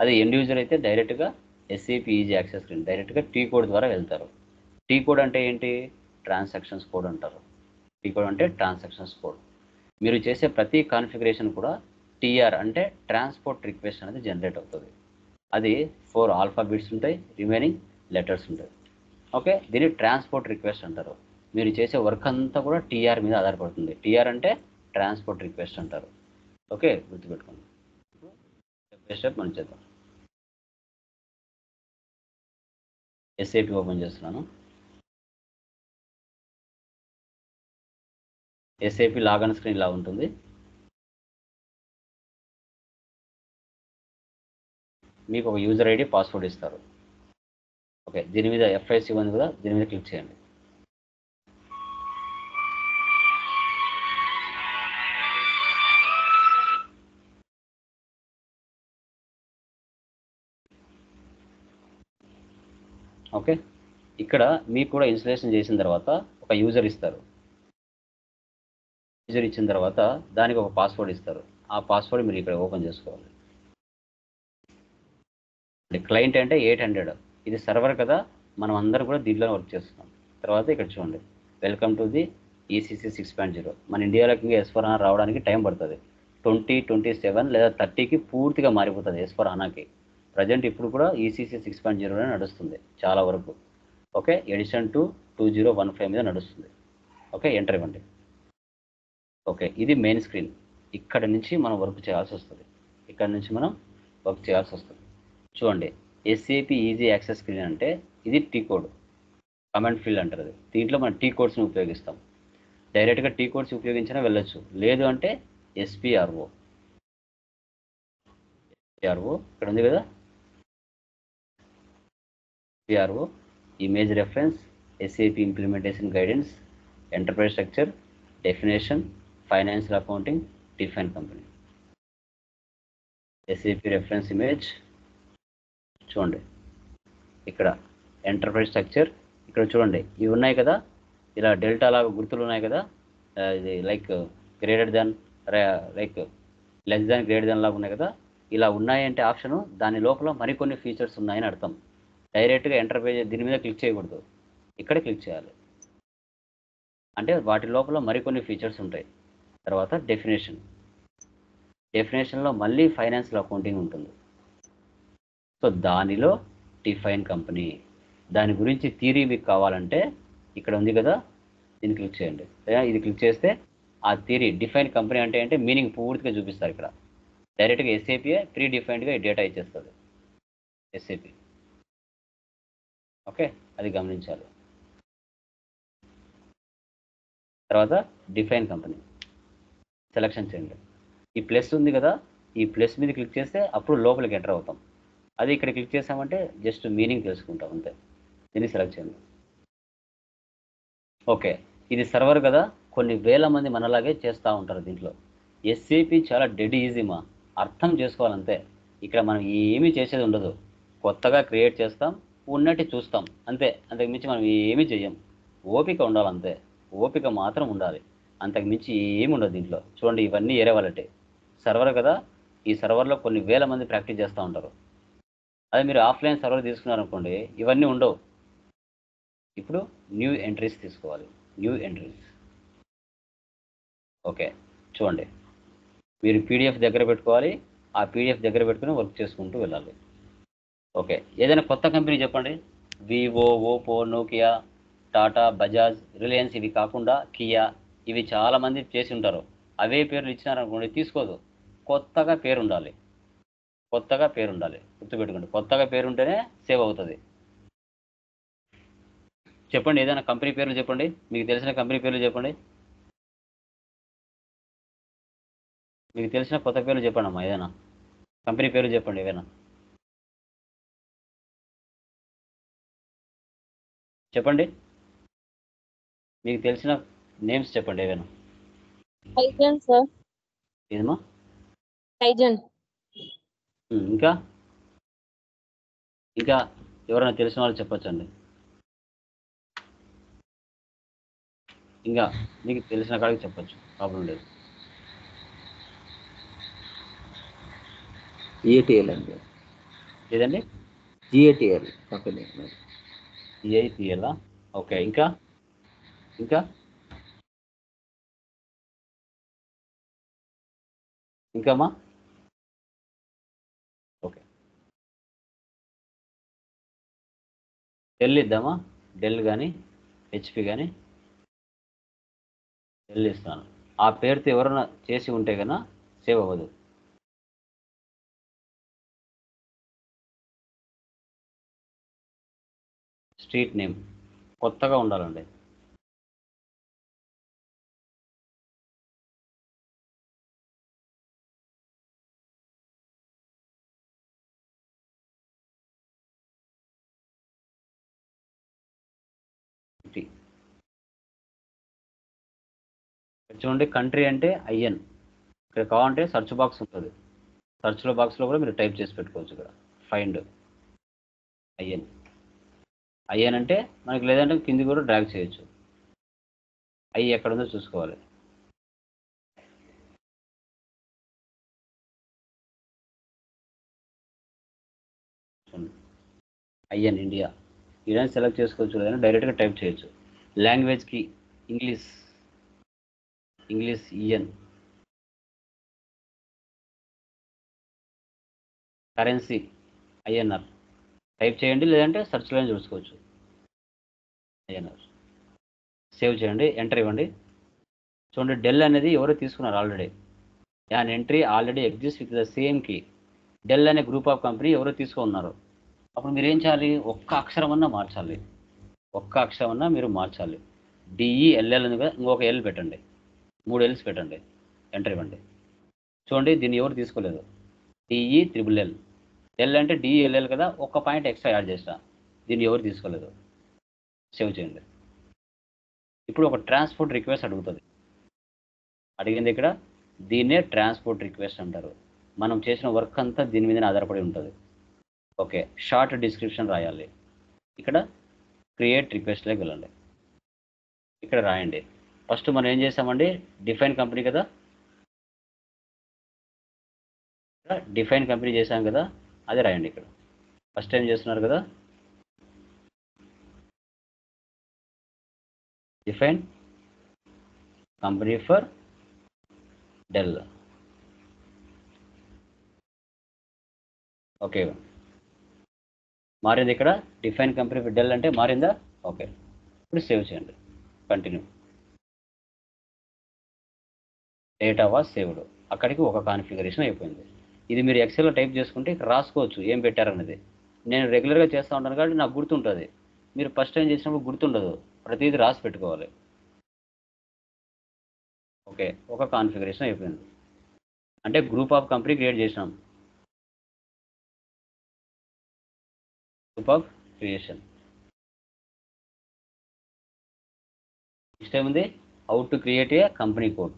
[SPEAKER 1] అదే ఎండ్ యూజర్ అయితే డైరెక్ట్గా SAP ఈజీ యాక్సెస్ స్క్రీన్ డైరెక్ట్గా టీ కోడ్ ద్వారా వెళ్తారు. టీ కోడ్ అంటే ఏంటి? ట్రాన్సాక్షన్స్ కోడ్ అంటారు. టీ కోడ్ అంటే ట్రాన్సాక్షన్స్ కోడ్. మీరు చేసే ప్రతి కాన్ఫిగరేషన్ కూడా TR అంటే ట్రాన్స్పోర్ట్ రిక్వెస్ట్ అనేది జనరేట్ అవుతుంది. అది 4 ఆల్ఫాబెట్స్ ఉంటాయి, రిమైనింగ్ లెటర్స్ ఉంటాయి. ఓకే, దీన్ని ట్రాన్స్పోర్ట్ రిక్వెస్ట్ అంటారు. మీరు చేసే వర్క్ అంతా కూడా TR మీద ఆధారపడుతుంది. TR అంటే ట్రాన్స్పోర్ట్ రిక్వెస్ట్ అంటారు. ఓకే, గుర్తుపెట్టుకోండి. స్టెప్ బై స్టెప్ మనం చేద్దాం. SAP ఓపెన్ చేస్తున్నాను. SAP లాగిన్ స్క్రీన్ ఇలా ఉంటుంది. మీకు ఒక యూజర్ ఐడి పాస్వర్డ్ ఇస్తారు. ఓకే, దీని మీద FIC ఉంది కదా, దీని మీద క్లిక్ చేయండి. ఓకే, ఇక్కడ మీకు కూడా ఇన్స్టలేషన్ చేసిన తర్వాత ఒక యూజర్ ఇస్తారు. యూజర్ ఇచ్చిన తర్వాత దానికి ఒక పాస్వర్డ్ ఇస్తారు. ఆ పాస్వర్డ్ మీరు ఇక్కడ ఓపెన్ చేసుకోవాలి. క్లయింట్ అంటే 800, ఇది సర్వర్ కదా, మనం అందరం కూడా దీంట్లో వర్క్ చేస్తున్నాం. తర్వాత ఇక్కడ చూడండి, వెల్కమ్ టు ది ECC 6.0. మన ఇండియాలోకి S/4HANA రావడానికి టైం పడుతుంది. 2027 లేదా 30కి పూర్తిగా మారిపోతుంది S/4HANAకి. ప్రజెంట్ ఇప్పుడు కూడా ECC 6.0 నడుస్తుంది చాలా వరకు. ఓకే, ఎడిషన్ 2015 మీద నడుస్తుంది. ఓకే, ఎంటర్ ఇవ్వండి. ఓకే, ఇది మెయిన్ స్క్రీన్. ఇక్కడ నుంచి మనం వర్క్ చేయాల్సి వస్తుంది. చూడండి, SAP ఈజీ యాక్సెస్ స్క్రీన్ అంటే ఇది టీ కోడ్ కమాండ్ ఫీల్డ్ అంటారు. దీంట్లో మనం టీ కోడ్స్ని ఉపయోగిస్తాం. డైరెక్ట్గా టీ కోడ్స్ ఉపయోగించినా వెళ్ళొచ్చు, లేదు అంటే SPRO ఇక్కడ ఉంది కదా, SPRO image reference, SAP implementation guidance, enterprise structure, definition, financial accounting, define company. SAP reference image చూడండి, ఇక్కడ ఎంటర్ప్రైజ్ స్ట్రక్చర్, ఇక్కడ చూడండి ఇవి ఉన్నాయి కదా, ఇలా డెల్టా లాగా గుర్తులు ఉన్నాయి కదా, ఇది like greater than, like less than, greater than లాగా ఉన్నాయి కదా. ఇలా ఉన్నాయంటే ఆప్షను, దాని లోపల మరికొన్ని ఫీచర్స్ ఉన్నాయని అర్థం. డైరెక్ట్గా ఎంటర్ప్రైజ్ దీని మీద క్లిక్ చేయకూడదు, ఇక్కడ క్లిక్ చేయాలి. అంటే వాటి లోపల మరికొన్ని ఫీచర్స్ ఉంటాయి. తర్వాత డెఫినేషన్లో మళ్ళీ ఫైనాన్షియల్ అకౌంటింగ్ ఉంటుంది. సో దానిలో డిఫైన్ కంపెనీ, దాని గురించి థియరీ మీకు కావాలంటే ఇక్కడ ఉంది కదా, దీన్ని క్లిక్ చేయండి. ఇది క్లిక్ చేస్తే ఆ థియరీ డిఫైన్ కంపెనీ అంటే మీనింగ్ పూర్తిగా చూపిస్తారు. ఇక్కడ డైరెక్ట్గా SAP ప్రీ డిఫైన్డ్గా ఈ డేటా ఇచ్చేస్తుంది SAP. ఓకే, అది గమనించాలి. తర్వాత డిఫైన్ కంపెనీ సెలెక్షన్ చేయండి. ఈ ప్లస్ ఉంది కదా, ఈ ప్లస్ మీద క్లిక్ చేస్తే అప్పుడు లోపలికి ఎంటర్ అవుతాం. అది ఇక్కడ క్లిక్ చేసామంటే జస్ట్ మీనింగ్ తెలుసుకుంటాం అంతే. దీన్ని సెలెక్ట్ చేయండి. ఓకే, ఇది సర్వర్ కదా, కొన్ని వేల మంది మనలాగే చేస్తూ ఉంటారు. దీంట్లో SAP చాలా డెడ్ ఈజీమా, అర్థం చేసుకోవాలంతే. ఇక్కడ మనం ఏమీ చేసేది ఉండదు, కొత్తగా క్రియేట్ చేస్తాం, ఉన్నట్టు చూస్తాం అంతే. అంతకు మించి మనం ఏమీ చెయ్యం. ఓపిక ఉండాలంతే, ఓపిక మాత్రం ఉండాలి, అంతకు మించి ఏమి ఉండదు దీంట్లో. చూడండి, ఇవన్నీ ఏరే వాళ్ళటే సర్వర్ కదా, ఈ సర్వర్లో కొన్ని వేల మంది ప్రాక్టీస్ చేస్తూ ఉంటారు. అదే మీరు ఆఫ్లైన్ సర్వర్ తీసుకున్నారనుకోండి, ఇవన్నీ ఉండవు. ఇప్పుడు న్యూ ఎంట్రీస్ తీసుకోవాలి. ఓకే, చూడండి, మీరు PDF దగ్గర పెట్టుకోవాలి. ఆ PDF దగ్గర పెట్టుకుని వర్క్ చేసుకుంటూ వెళ్ళాలి. ఓకే, ఏదైనా కొత్త కంపెనీ చెప్పండి. Vivo, Oppo, Nokia, Tata, Bajaj, Reliance, ఇవి కాకుండా కియా, ఇవి చాలామంది చేసి ఉంటారు. అవే పేర్లు ఇచ్చినారనుకోండి తీసుకోదు. కొత్తగా పేరు ఉండాలి, గుర్తుపెట్టుకోండి. కొత్తగా పేరు ఉంటేనే సేవ్ అవుతుంది. చెప్పండి, ఏదైనా కంపెనీ పేర్లు చెప్పండి, మీకు తెలిసిన కంపెనీ పేర్లు చెప్పండి, మీకు తెలిసిన కొత్త పేర్లు చెప్పండి అమ్మా, ఏదైనా కంపెనీ పేర్లు చెప్పండి ఏదైనా చెప్పండి, మీకు తెలిసిన నేమ్స్ చెప్పండి ఏదైనా.
[SPEAKER 2] హైజన్ సార్.
[SPEAKER 1] ఏదమ్మా?
[SPEAKER 2] హైజన్.
[SPEAKER 1] ఇంకా ఇంకా ఎవరైనా తెలిసిన వాళ్ళు చెప్పొచ్చండి. ఇంకా మీకు తెలిసిన కాడికి చెప్పొచ్చు, ప్రాబ్లం లేదు.
[SPEAKER 3] జిఏటిఎల్ అండి.
[SPEAKER 1] ఏదండి?
[SPEAKER 3] జిఏటిఎల్ కంపెనీ.
[SPEAKER 1] ఈఐపిఎల్. ఓకే, ఇంకా ఇంకా ఇంకామా? ఓకే, డెల్ ఇద్దామా? డెల్ కానీ హెచ్పి కానీ. డెల్ ఇస్తాను. ఆ పేరుతో ఎవరైనా చేసి ఉంటే కన్నా సేవ్ అవ్వదు. స్ట్రీట్ నేమ్ కొత్తగా ఉండాలండి. చూడండి, కంట్రీ అంటే ఐఎన్. ఇక్కడ కావాలంటే సర్చ్ బాక్స్ ఉంటుంది, సర్చ్లో బాక్స్లో కూడా మీరు టైప్ చేసి పెట్టుకోవచ్చు. ఇక్కడ ఫైండ్ ఐఎన్. ఐఎన్ అంటే మనకి, లేదంటే కింది కూడా డ్రాగ్ చేయొచ్చు. ఐ ఎక్కడ ఉందో చూసుకోవాలి. ఐఎన్ ఇండియా ఇదని సెలెక్ట్ చేసుకోవచ్చు, లేదంటే డైరెక్ట్గా టైప్ చేయొచ్చు. లాంగ్వేజ్కి English EN. Currency INR type చేయండి, లేదంటే సెర్చ్లో చూసుకోవచ్చు. ఐఎన్ఆర్ సేవ్ చేయండి, ఎంటర్ ఇవ్వండి. చూడండి, డెల్ అనేది ఎవరో తీసుకున్నారు already. An entry already exist with the same key. Dell అనే గ్రూప్ ఆఫ్ కంపెనీ ఎవరో తీసుకున్నారు. అప్పుడు మీరు ఏం చేయాలి? ఒక్క అక్షరం అన్నా మార్చాలి. ఒక్క అక్షరం అన్నా మీరు మార్చాలి. డిఈఎల్ఎల్ అని ఇంకొక ఎల్ పెట్టండి, 3 ఎల్స్ పెట్టండి, ఎంటర్ ఇవ్వండి. చూడండి, దీన్ని ఎవరు తీసుకోలేదు. DE+L. ఎల్ అంటే డిఈఎల్ఎల్ కదా, ఒక్క పాయింట్ ఎక్స్ట్రా యాడ్ చేస్తా. దీన్ని ఎవరు తీసుకోలేదు. సేవ్ చేయండి. ఇప్పుడు ఒక ట్రాన్స్పోర్ట్ రిక్వెస్ట్ అడుగుతుంది. అడిగింది ఇక్కడ, దీన్నే ట్రాన్స్పోర్ట్ రిక్వెస్ట్ అంటారు. మనం చేసిన వర్క్ అంతా దీని మీదనే ఆధారపడి ఉంటుంది. ఓకే, షార్ట్ డిస్క్రిప్షన్ రాయాలి. ఇక్కడ క్రియేట్ రిక్వెస్ట్లోకి వెళ్ళండి. ఇక్కడ రాయండి. ఫస్ట్ మనం ఏం చేసామండి? డిఫైన్ కంపెనీ కదా, డిఫైన్ కంపెనీ చేశాం కదా, అదే రాయండి. ఇక్కడ ఫస్ట్ టైం చేస్తున్నారు కదా, define company for Dell. Okay, మారింది. ఇక్కడ డిఫైన్ కంపెనీ ఫర్ డెల్ అంటే మారిందా? ఓకే, ఇప్పుడు సేవ్ చేయండి. కంటిన్యూ. Data was saved. అక్కడికి ఒక కాన్ఫిగరేషన్ అయిపోయింది. ఇది మీరు ఎక్సెల్లో టైప్ చేసుకుంటే ఇక్కడ రాసుకోవచ్చు ఏం పెట్టారన్నది. నేను రెగ్యులర్గా చేస్తూ ఉంటాను కాబట్టి నాకు గుర్తుంటుంది. మీరు ఫస్ట్ టైం చేసినప్పుడు గుర్తుండదు, ప్రతిదీ రాసి పెట్టుకోవాలి. ఓకే, ఒక కాన్ఫిగరేషన్ అయిపోయింది. అంటే గ్రూప్ ఆఫ్ కంపెనీ క్రియేట్ చేసినాం. Group of creation. నెక్స్ట్ ఏముంది? How to create a company code.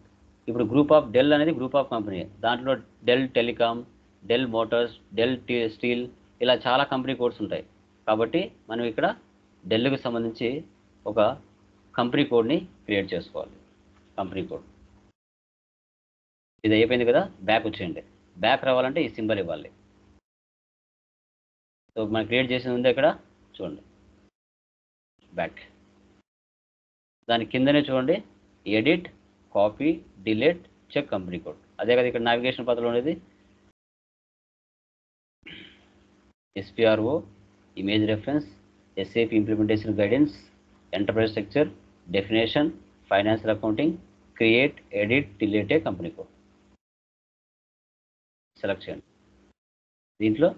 [SPEAKER 1] ఇప్పుడు గ్రూప్ ఆఫ్ డెల్ అనేది గ్రూప్ ఆఫ్ కంపెనీ. దాంట్లో Dell telecom, Dell motors, Dell steel, ఇలా చాలా కంపెనీ కోడ్స్ ఉంటాయి. కాబట్టి మనం ఇక్కడ డెల్కి సంబంధించి ఒక కంపెనీ కోడ్ని క్రియేట్ చేసుకోవాలి. కంపెనీ కోడ్ ఇది అయిపోయింది కదా, బ్యాక్ వచ్చేయండి. బ్యాక్ రావాలంటే ఈ సింబల్ ఇవ్వాలి. సో మనం క్రియేట్ చేసింది ఉంది ఇక్కడ, చూడండి, బ్యాక్. దాని కిందనే చూడండి, edit, copy, delete, check company code. అదే కదా ఇక్కడ నావిగేషన్ పత్రంలో ఉండేది. SPRO, image reference, SAP implementation guidance, enterprise structure, definition, financial accounting, create, edit, delete ఏ కంపెనీ కోడ్ సెలెక్ట్ చేయండి. దీంట్లో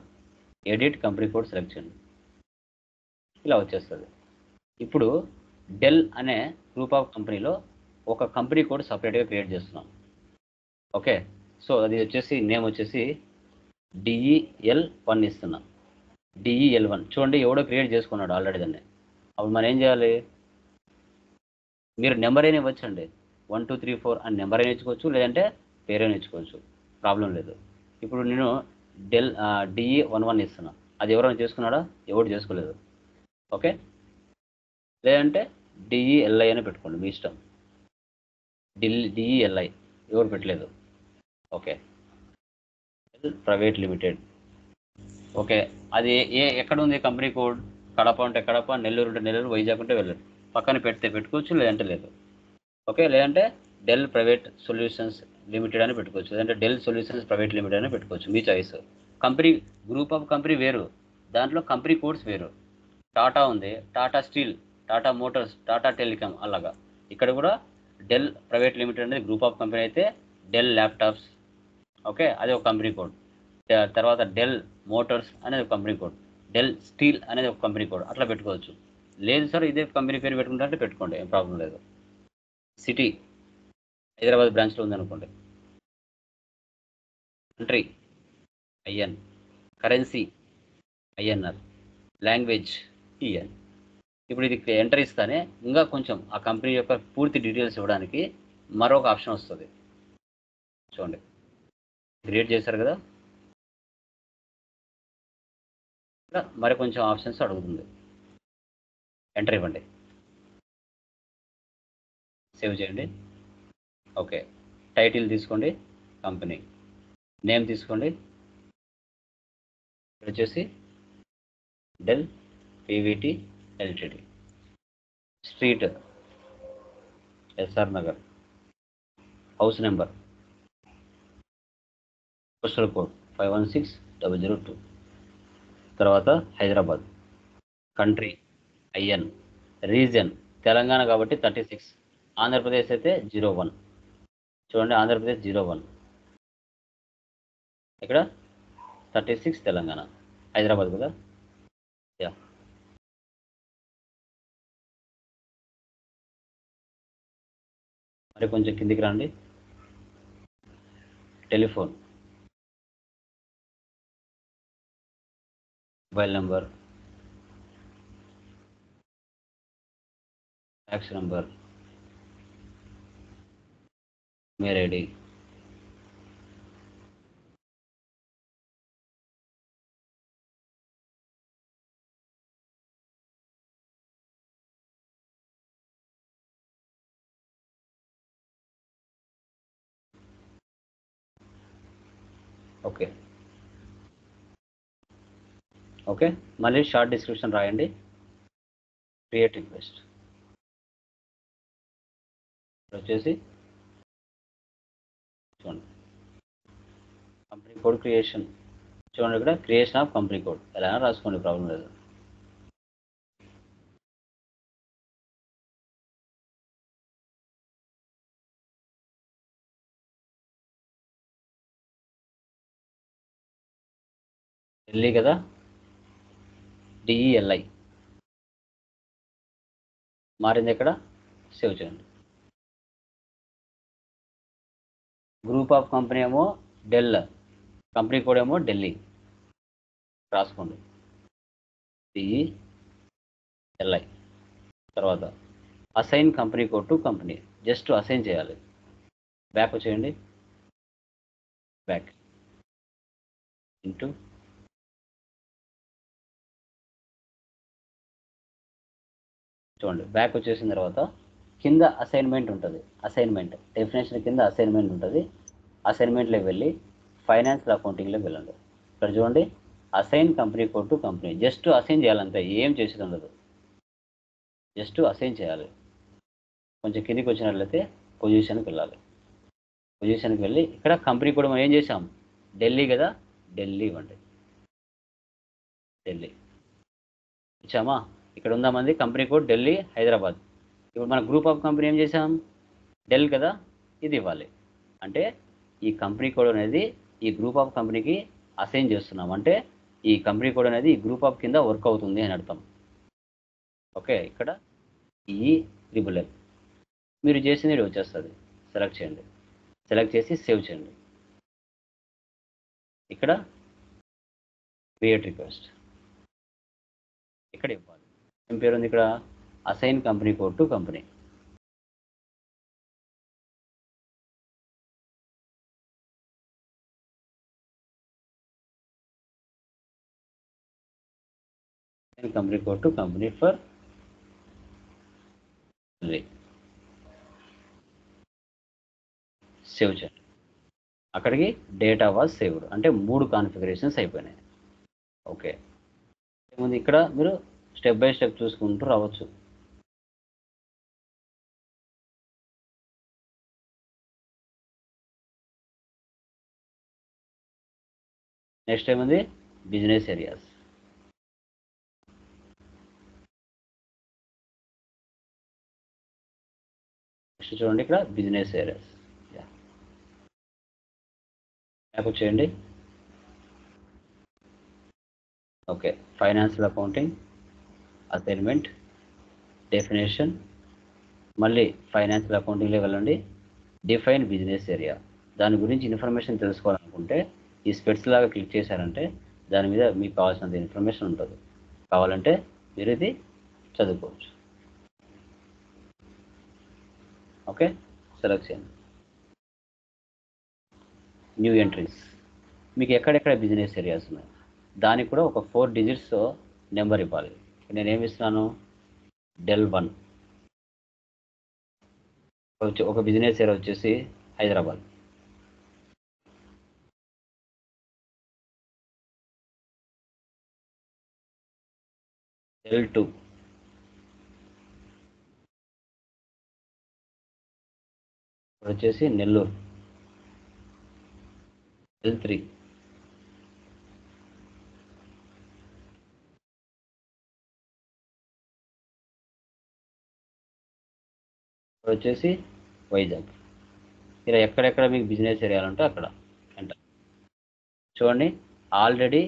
[SPEAKER 1] ఎడిట్ కంపెనీ కోడ్ సెలెక్ట్ చేయండి. ఇలా వచ్చేస్తుంది. ఇప్పుడు డెల్ అనే గ్రూప్ ఆఫ్ కంపెనీలో ఒక కంపెనీ కోడ్ సపరేట్గా క్రియేట్ చేస్తున్నాం. ఓకే, సో అది వచ్చేసి నేమ్ వచ్చేసి DEL1 ఇస్తున్నాం. DEL1 చూడండి, ఎవడో క్రియేట్ చేసుకున్నాడు ఆల్రెడీ దాన్ని. అప్పుడు మనం ఏం చేయాలి? మీరు నెంబర్ అయినా ఇవ్వచ్చండి, 1 2 3 4 అని నెంబర్ అయినా ఇచ్చుకోవచ్చు, లేదంటే పేరైనా ఇచ్చుకోవచ్చు, ప్రాబ్లం లేదు. ఇప్పుడు నేను DE11 ఇస్తున్నా. అది ఎవరైనా చేసుకున్నాడా? ఎవరు చేసుకోలేదు. ఓకే, లేదంటే DELI అని పెట్టుకోండి, మీ ఇష్టం. DELI ఎవరు పెట్టలేదు. Okay, private limited. ఓకే, అది ఎక్కడ ఉంది కంపెనీ కోడ్? కడప అంటే కడప, నెల్లూరు అంటే నెల్లూరు, వైజాగ్ అంటే వెళ్ళరు. పక్కన పెట్టుకోవచ్చు, లేదంటే లేదు. ఓకే, లేదంటే డెల్ ప్రైవేట్ సొల్యూషన్స్ లిమిటెడ్ అని పెట్టుకోవచ్చు, లేదంటే డెల్ సొల్యూషన్స్ ప్రైవేట్ లిమిటెడ్ అని పెట్టుకోవచ్చు, మీ choice. Company group of company వేరు, దాంట్లో కంపెనీ కోడ్స్ వేరు. టాటా ఉంది, Tata steel, Tata motors, Tata telecom, అలాగా. ఇక్కడ కూడా డెల్ ప్రైవేట్ లిమిటెడ్ అనేది గ్రూప్ ఆఫ్ కంపెనీ అయితే డెల్ ల్యాప్టాప్స్, ఓకే, అది ఒక కంపెనీ కోడ్. తర్వాత డెల్ మోటార్స్ అనేది ఒక కంపెనీ కోడ్, డెల్ స్టీల్ అనేది ఒక కంపెనీ కోడ్, అట్లా పెట్టుకోవచ్చు. లేదు సార్ ఇదే కంపెనీ పేరు పెట్టుకుంటే పెట్టుకోండి, ఏం ప్రాబ్లం లేదు. సిటీ హైదరాబాద్ బ్రాంచ్లో ఉందనుకోండి, country IN, currency INR, language EN. ఇప్పుడు ఇది ఎంటర్ ఇస్తానే ఇంకా కొంచెం ఆ కంపెనీ యొక్క పూర్తి డీటెయిల్స్ ఇవ్వడానికి మరొక ఆప్షన్ వస్తుంది. చూడండి, క్రియేట్ చేశారు కదా, ఇక్కడ మరి కొంచెం ఆప్షన్స్ అడుగుతుంది. ఎంటర్ ఇవ్వండి, సేవ్ చేయండి. ఓకే, టైటిల్ తీసుకోండి, కంపెనీ నేమ్ తీసుకోండి, ఇక్కడ వచ్చేసి Dell PVT LTD, street SR Nagar, house number, postal code 516002, తర్వాత Hyderabad, country IN, region Telangana కాబట్టి 36, ఆంధ్రప్రదేశ్ అయితే 01. చూడండి, ఆంధ్రప్రదేశ్ 01, ఇక్కడ 36 తెలంగాణ, హైదరాబాద్ కదా. యా, మరి కొంచెం కిందికి రండి. Telephone, mobile number, fax number, mail ID, okay. Okay, మళ్ళీ షార్ట్ డిస్క్రిప్షన్ రాయండి. క్రియేట్ రిక్వెస్ట్ వచ్చేసి చూడండి, కంపెనీ కోడ్ క్రియేషన్. చూడండి, ఇక్కడ క్రియేషన్ ఆఫ్ కంపెనీ కోడ్ ఎలా రాసుకోండి, ప్రాబ్లం లేదు. ఢిల్లీ కదా, DELI మారింది, ఇక్కడ సేవ్ చేయండి. గ్రూప్ ఆఫ్ కంపెనీ ఏమో డెల్, కంపెనీ కోడ్ ఏమో ఢిల్లీ, రాసుకోండి DELI. తర్వాత assign company code to company, just assign చేయాలి. బ్యాక్ వచ్చేయండి, బ్యాక్ ఇంటూ చూడండి, బ్యాక్ వచ్చేసిన తర్వాత కింద అసైన్మెంట్ ఉంటుంది. అసైన్మెంట్ డెఫినేషన్ కింద అసైన్మెంట్ ఉంటుంది. అసైన్మెంట్లోకి వెళ్ళి ఫైనాన్షియల్ అకౌంటింగ్లోకి వెళ్ళండి. ఇక్కడ చూడండి, assign company code to company, just assign చేయాలంటే ఏం చేసేది ఉండదు, జస్ట్ అసైన్ చేయాలి. కొంచెం కిందికి వచ్చినట్లయితే పొజిషన్కి వెళ్ళాలి. పొజిషన్కి వెళ్ళి ఇక్కడ కంపెనీ కోడ్ మనం ఏం చేసాం, ఢిల్లీ కదా, ఢిల్లీ ఇవ్వండి. ఢిల్లీ ఇచ్చామా? ఇక్కడ ఉందామంది కంపెనీ కోడ్ ఢిల్లీ, హైదరాబాద్. ఇప్పుడు మన గ్రూప్ ఆఫ్ కంపెనీ ఏం చేసాం, డెల్ కదా, ఇది ఇవ్వాలి. అంటే ఈ కంపెనీ కోడ్ అనేది ఈ గ్రూప్ ఆఫ్ కంపెనీకి అసైన్ చేస్తున్నాం, అంటే ఈ కంపెనీ కోడ్ అనేది ఈ గ్రూప్ ఆఫ్ కింద వర్క్ అవుతుంది అని అర్థం. ఓకే, ఇక్కడ ELL. మీరు చేసింది ఇది వచ్చేస్తుంది. సెలెక్ట్ చేయండి. సెలెక్ట్ చేసి సేవ్ చేయండి. ఇక్కడ క్రియేట్ రిక్వెస్ట్ ఇక్కడ ఇవ్వాలి. ఏం పేరు ఉంది ఇక్కడ? Assign company code to company. Company code to company for save చేయండి. అక్కడికి డేటా వాజ్ సేవ్డ్ అంటే 3 కాన్ఫిగరేషన్స్ అయిపోయినాయి. ఓకే, ఏముంది ఇక్కడ మీరు స్టెప్ బై స్టెప్ చూసుకుంటూ రావచ్చు. నెక్స్ట్ ఏముంది? Business areas. నెక్స్ట్ చూడండి ఇక్కడ బిజినెస్ ఏరియాస్. బ్యాక్ వచ్చేయండి. Okay, financial accounting, assignment, definition, మళ్ళీ ఫైనాన్షియల్ అకౌంటింగ్లో వెళ్ళండి. Define business area. దాని గురించి ఇన్ఫర్మేషన్ తెలుసుకోవాలనుకుంటే ఈ స్పెట్స్ లాగా క్లిక్ చేశారంటే దాని మీద మీకు కావాల్సినంత ఇన్ఫర్మేషన్ ఉంటుంది. కావాలంటే మీరు ఇది చదువుకోవచ్చు. ఓకే, సెలెక్ట్ చేయండి. New entries. మీకు ఎక్కడెక్కడ బిజినెస్ ఏరియాస్ ఉన్నాయి దానికి కూడా ఒక 4 డిజిట్స్ నెంబర్ ఇవ్వాలి. నేను ఏమి ఇస్తున్నాను? డెల్ 1. ఒక బిజినెస్ ఏరియా వచ్చేసి హైదరాబాద్. డెల్ 2. వచ్చేసి నెల్లూరు. డెల్ 3. వచ్చేసి వైజాగ్. ఇలా ఎక్కడెక్కడ మీకు బిజినెస్ ఏరియాలు ఉంటే అక్కడ ఎంటర్. చూడండి, already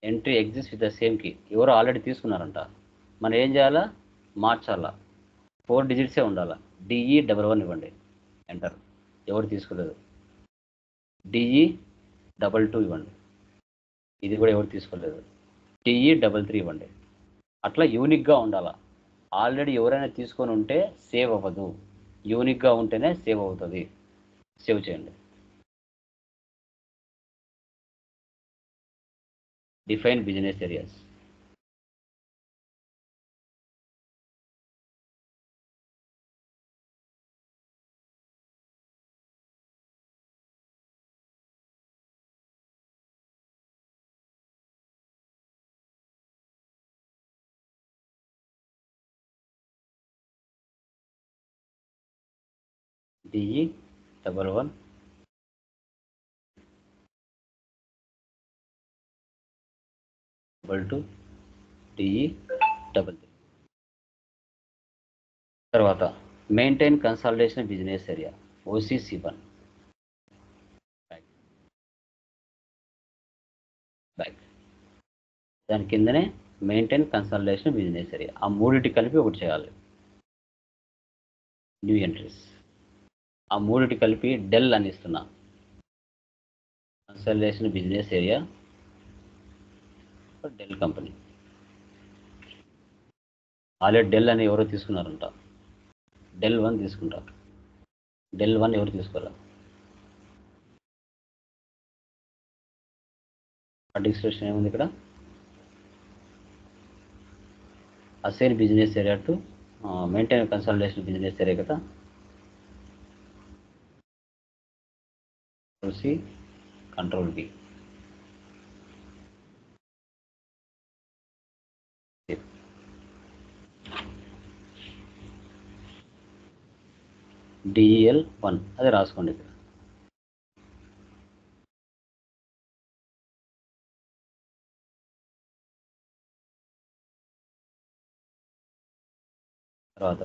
[SPEAKER 1] entry exist with the same key. ఎవరు ఆల్రెడీ తీసుకున్నారంట. మనం ఏం చేయాలా? మార్చాలా. 4 డిజిట్సే ఉండాలా. DE11 ఇవ్వండి. ఎంటర్. ఎవరు తీసుకోలేదు. DE22 ఇవ్వండి. ఇది కూడా ఎవరు తీసుకోలేదు. DE33 ఇవ్వండి. అట్లా యూనిక్గా ఉండాలా. ఆల్రెడీ ఎవరైనా తీసుకొని ఉంటే సేవ్ అవ్వదు. యూనిక్గా ఉంటేనే సేవ్ అవుతుంది. సేవ్ చేయండి. Define business areas. DE11 2 DE33. తర్వాత maintain consolidation business area OCC1. Back. దాని కిందనే మెయింటైన్ కన్సాలిడేషన్ బిజినెస్ ఏరియా. ఆ మూడింటి కలిపి ఒకటి చేయాలి. New entries. ఆ మూడింటి కలిపి డెల్ అని ఇస్తున్నా. Consolidation business area Dell company. Already Dell అని ఎవరో తీసుకున్నారంట. డెల్ 1 తీసుకుంటారు. డెల్ 1 ఎవరు తీసుకోరా? డిస్క్రిప్షన్ ఏముంది ఇక్కడ? Assign business area to maintain consolidation business area కదా. C Control V. DEL1 అది రాసుకోండి ఇక్కడ. తర్వాత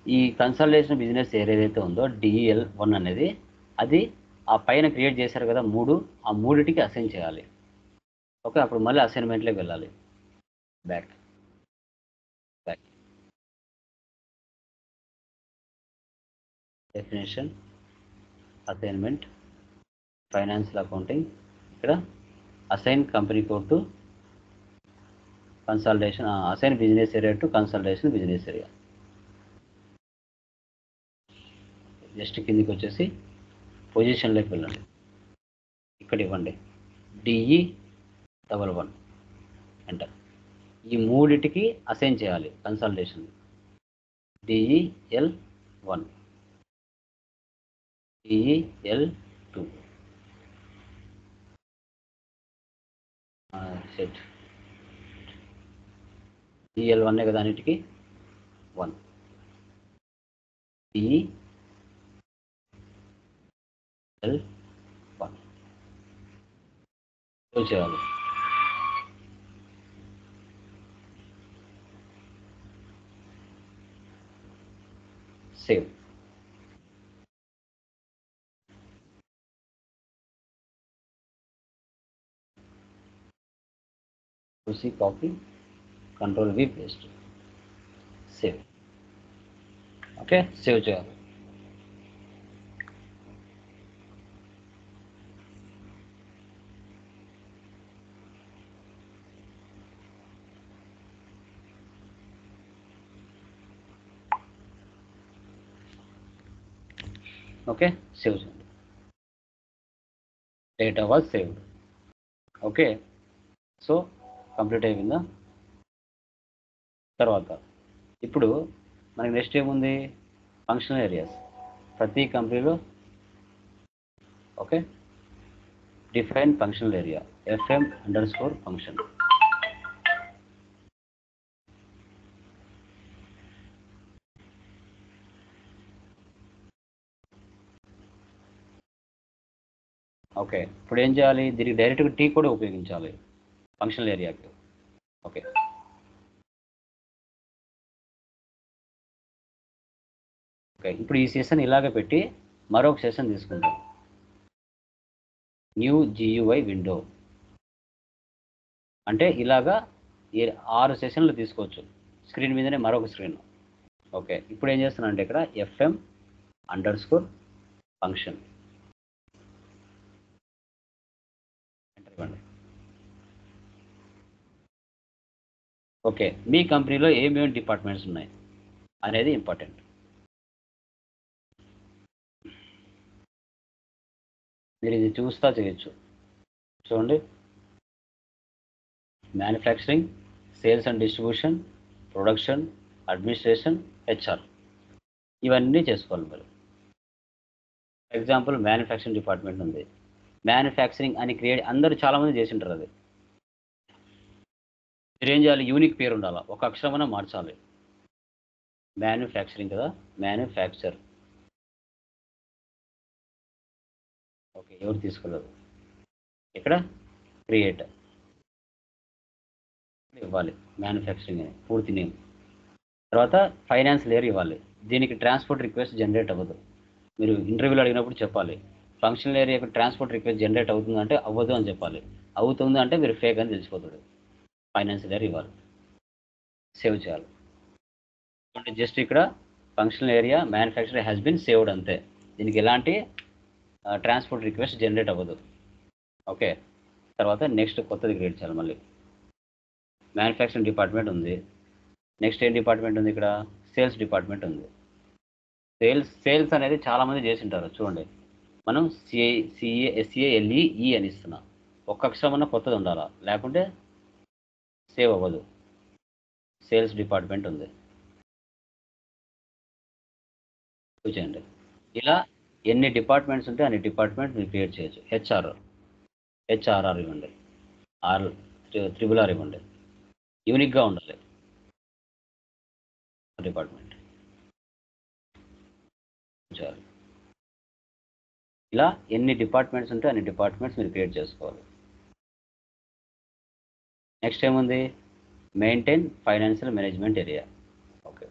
[SPEAKER 1] ఈ కన్సల్టేషన్ బిజినెస్ ఏదైతే ఉందో DEL1 అనేది అది ఆ పైన క్రియేట్ చేశారు కదా 3, ఆ మూడిటికి అసైన్ చేయాలి. ఓకే, అప్పుడు మళ్ళీ అసైన్మెంట్లోకి వెళ్ళాలి. Back. Definition, assignment, financial accounting, ఇక్కడ assign company code to consultation, assign business area to consultation business area. Just కిందికి వచ్చేసి పొజిషన్లోకి వెళ్ళండి, ఇక్కడ ఇవ్వండి DE11 ఎంటర్. ఈ మూడిటికి అసైన్ చేయాలి consultation. DEL1, DEL2 set. DEL1 కదా అన్నిటికి 1, DEL1 చేయాలి. సేవ్. చూసి copy, control V paste, save. Okay, save చేయాలి. ఓకే, సేవ్ చేయండి. Data was saved. Okay, so complete అయిపోయిందా? తర్వాత ఇప్పుడు మనకి నెక్స్ట్ ఏముంది? ఫంక్షనల్ ఏరియాస్ ప్రతి కంపెనీలో. Okay, define functional area FM_function. Okay, ఇప్పుడు ఏం చేయాలి? దీనికి డైరెక్ట్గా టీ కూడా ఉపయోగించాలి ఫంక్షనల్ ఏరియాకి. ఓకే, ఓకే, ఇప్పుడు ఈ సెషన్ ఇలాగ పెట్టి మరొక సెషన్ తీసుకుంటాం. న్యూ GUI విండో అంటే ఇలాగా 6 సెషన్లు తీసుకోవచ్చు స్క్రీన్ మీదనే, మరొక స్క్రీన్. ఓకే, ఇప్పుడు ఏం చేస్తున్నా అంటే ఇక్కడ FM_function ఎంటర్ ఇవ్వండి. ఓకే, మీ కంపెనీలో ఏమేమి డిపార్ట్మెంట్స్ ఉన్నాయి అనేది ఇంపార్టెంట్. మీరు ఇది చూస్తా చేయొచ్చు. చూడండి, manufacturing, sales and distribution, production, administration, HR ఇవన్నీ చేసుకోవాలి మీరు. ఫర్ ఎగ్జాంపుల్ మ్యానుఫ్యాక్చరింగ్ డిపార్ట్మెంట్ ఉంది. మ్యానుఫ్యాక్చరింగ్ అని అందరూ చాలామంది చేసి ఉంటారు. అది మీరు ఏం చేయాలి? యూనిక్ పేరు ఉండాలి, ఒక అక్షరమైనా మార్చాలి. మ్యానుఫ్యాక్చరింగ్ కదా, మ్యానుఫ్యాక్చర్. ఓకే, ఎవరు తీసుకోలేదు. ఇక్కడ క్రియేట్ ఇవ్వాలి, మ్యానుఫ్యాక్చరింగ్ అని పూర్తి నేమ్. తర్వాత ఫైనాన్స్ లేయర్ ఇవ్వాలి. దీనికి ట్రాన్స్పోర్ట్ రిక్వెస్ట్ జనరేట్ అవ్వదు. మీరు ఇంటర్వ్యూలో అడిగినప్పుడు చెప్పాలి, ఫంక్షనల్ ఏరియాకి ట్రాన్స్పోర్ట్ రిక్వెస్ట్ జనరేట్ అవుతుంది అంటే అవ్వదు అని చెప్పాలి. అవుతుంది అంటే మీరు ఫేక్ అని తెలిసిపోతుంది. ఫైనాన్స్ లేయర్ ఇవ్వాలి, సేవ్ చేయాలి. జస్ట్ ఇక్కడ functional area manufacture has been saved అంతే. దీనికి ఎలాంటి ట్రాన్స్పోర్ట్ రిక్వెస్ట్ జనరేట్ అవ్వదు. ఓకే, తర్వాత నెక్స్ట్ కొత్తది క్రియేట్ చేయాలి. మళ్ళీ మ్యానుఫ్యాక్చరింగ్ డిపార్ట్మెంట్ ఉంది. నెక్స్ట్ ఏ డిపార్ట్మెంట్ ఉంది? ఇక్కడ సేల్స్ డిపార్ట్మెంట్ ఉంది. సేల్స్ అనేది చాలామంది చేసి ఉంటారు. చూడండి, మనం SALE అని ఇస్తున్నాం. ఒక్క అక్షరం అన్న కొత్తది ఉండాలా, లేకుంటే సేవ్ అవ్వదు. సేల్స్ డిపార్ట్మెంట్ ఉంది, చూసేయండి. ఇలా ఎన్ని డిపార్ట్మెంట్స్ ఉంటే అన్ని డిపార్ట్మెంట్ మీరు క్రియేట్ చేయొచ్చు. HRR ఇవ్వండి, RRR ఇవ్వండి. యూనిక్గా ఉండాలి డిపార్ట్మెంట్. ఇలా ఎన్ని డిపార్ట్మెంట్స్ ఉంటే అన్ని డిపార్ట్మెంట్స్ మీరు క్రియేట్ చేసుకోవాలి. నెక్స్ట్ ఏముంది? Maintain financial management area. Okay,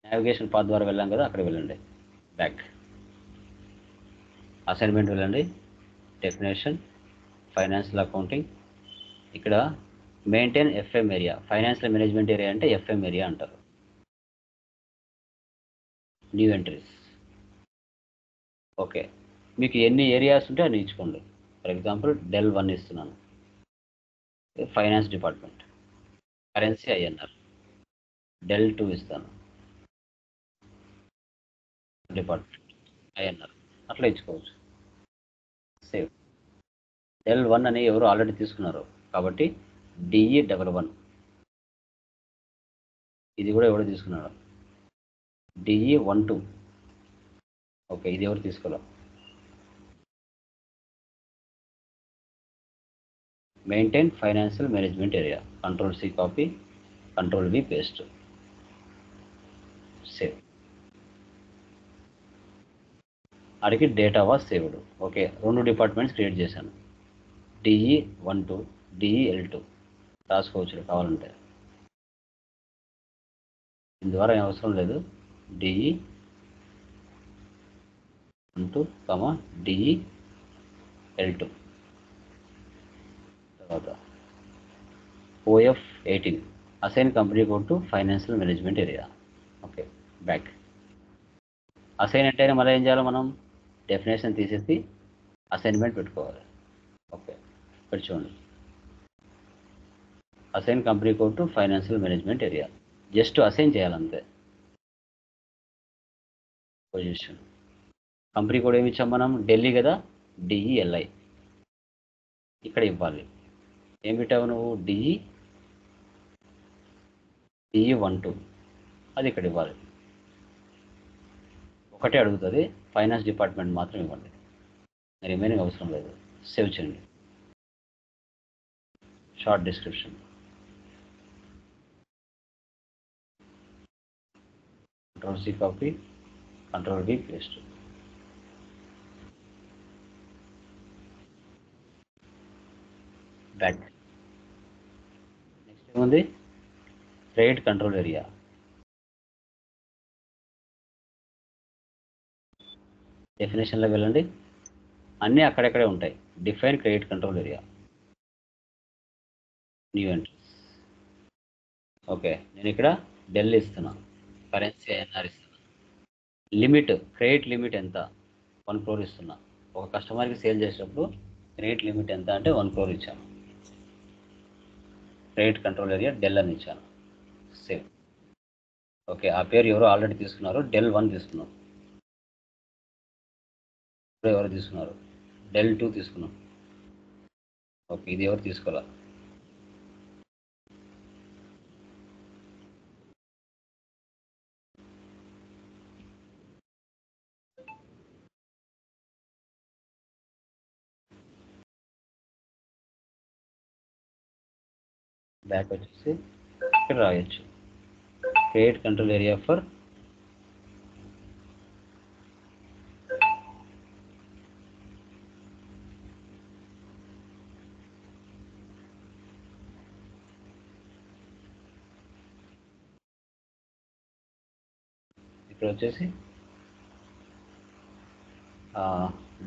[SPEAKER 1] navigation path ద్వారా వెళ్ళాం కదా, అక్కడ వెళ్ళండి. బ్యాక్ అసైన్మెంట్ వెళ్ళండి. Definition, financial accounting. ఇక్కడ maintain FM area, financial management area అంటే FM ఏరియా అంటారు. New entries. ఓకే, మీకు ఎన్ని ఏరియాస్ ఉంటే అన్ని ఇచ్చుకోండి. ఫర్ ఎగ్జాంపుల్ డెల్ 1 ఇస్తున్నాను, finance department, currency INR. Dell 2 ఇస్తాను, డిపార్ట్మెంట్ ఐఎన్ఆర్. అట్లా ఇచ్చుకోవచ్చు. సేవ్. డెల్ 1 అని ఎవరు ఆల్రెడీ తీసుకున్నారు కాబట్టి DE11. ఇది కూడా ఎవరు తీసుకున్నారు? DE12. ఓకే, ఇది ఎవరు తీసుకోవాలి? Maintain financial management area. Ctrl+C copy, Ctrl+V paste, save. అడిగి data was saved. Okay, 2 departments create చేశాను, DE12, DEL2. రాసుకోవచ్చు కావాలంటే, దీని ద్వారా ఏం అవసరం లేదు. DE12, DEL2. తర్వాత OF18, assign company code to financial management area. Okay, back. Assign అంటే మళ్ళీ ఏం చేయాలి? మనం డెఫినేషన్ తీసేసి అసైన్మెంట్ పెట్టుకోవాలి. ఓకే, ఇక్కడ చూడండి, assign company code to financial management area. Just assign చేయాలంతే. పొజిషన్ కంపెనీ కోడ్ ఏమి ఇచ్చాం మనం? ఢిల్లీ కదా, DELI. ఇక్కడ ఇవ్వాలి. ఏం పెట్టావు నువ్వు? DE12, అది ఇక్కడ ఇవ్వాలి. ఒకటే అడుగుతుంది, ఫైనాన్స్ డిపార్ట్మెంట్ మాత్రం ఇవ్వండి, రిమైనింగ్ అవసరం లేదు. సేవ్ చేయండి. Short description. Ctrl+C copy, Ctrl+V paste. Back. Next ఏముంది? Credit control area. డెఫినేషన్లో వెళ్ళండి, అన్నీ అక్కడెక్కడే ఉంటాయి. Define credit control area, new entries. Okay, నేను ఇక్కడ డెల్ ఇస్తున్నా, కరెన్సీ ఐఎన్ఆర్ ఇస్తున్నా. లిమిట్, క్రెడిట్ లిమిట్ ఎంత? 1 crore ఇస్తున్నా. ఒక కస్టమర్కి సేల్ చేసేటప్పుడు క్రెడిట్ లిమిట్ ఎంత అంటే 1 crore ఇచ్చాను. క్రెడిట్ కంట్రోల్ ఏరియా డెల్ అని ఇచ్చాను. సేవ్. ఓకే, ఆ పేరు ఎవరో ఆల్రెడీ తీసుకున్నారు, డెల్ 1 తీసుకున్నారు. ఇప్పుడు ఎవరు తీసుకున్నారు? డెల్ 2 తీసుకున్నాం. ఓకే, ఇది ఎవరు తీసుకోవాలా? బ్యాక్ వచ్చేసి ఇక్కడ రాయొచ్చు, క్రెడిట్ కంట్రోల్ ఏరియా ఫర్ ఇక్కడ వచ్చేసి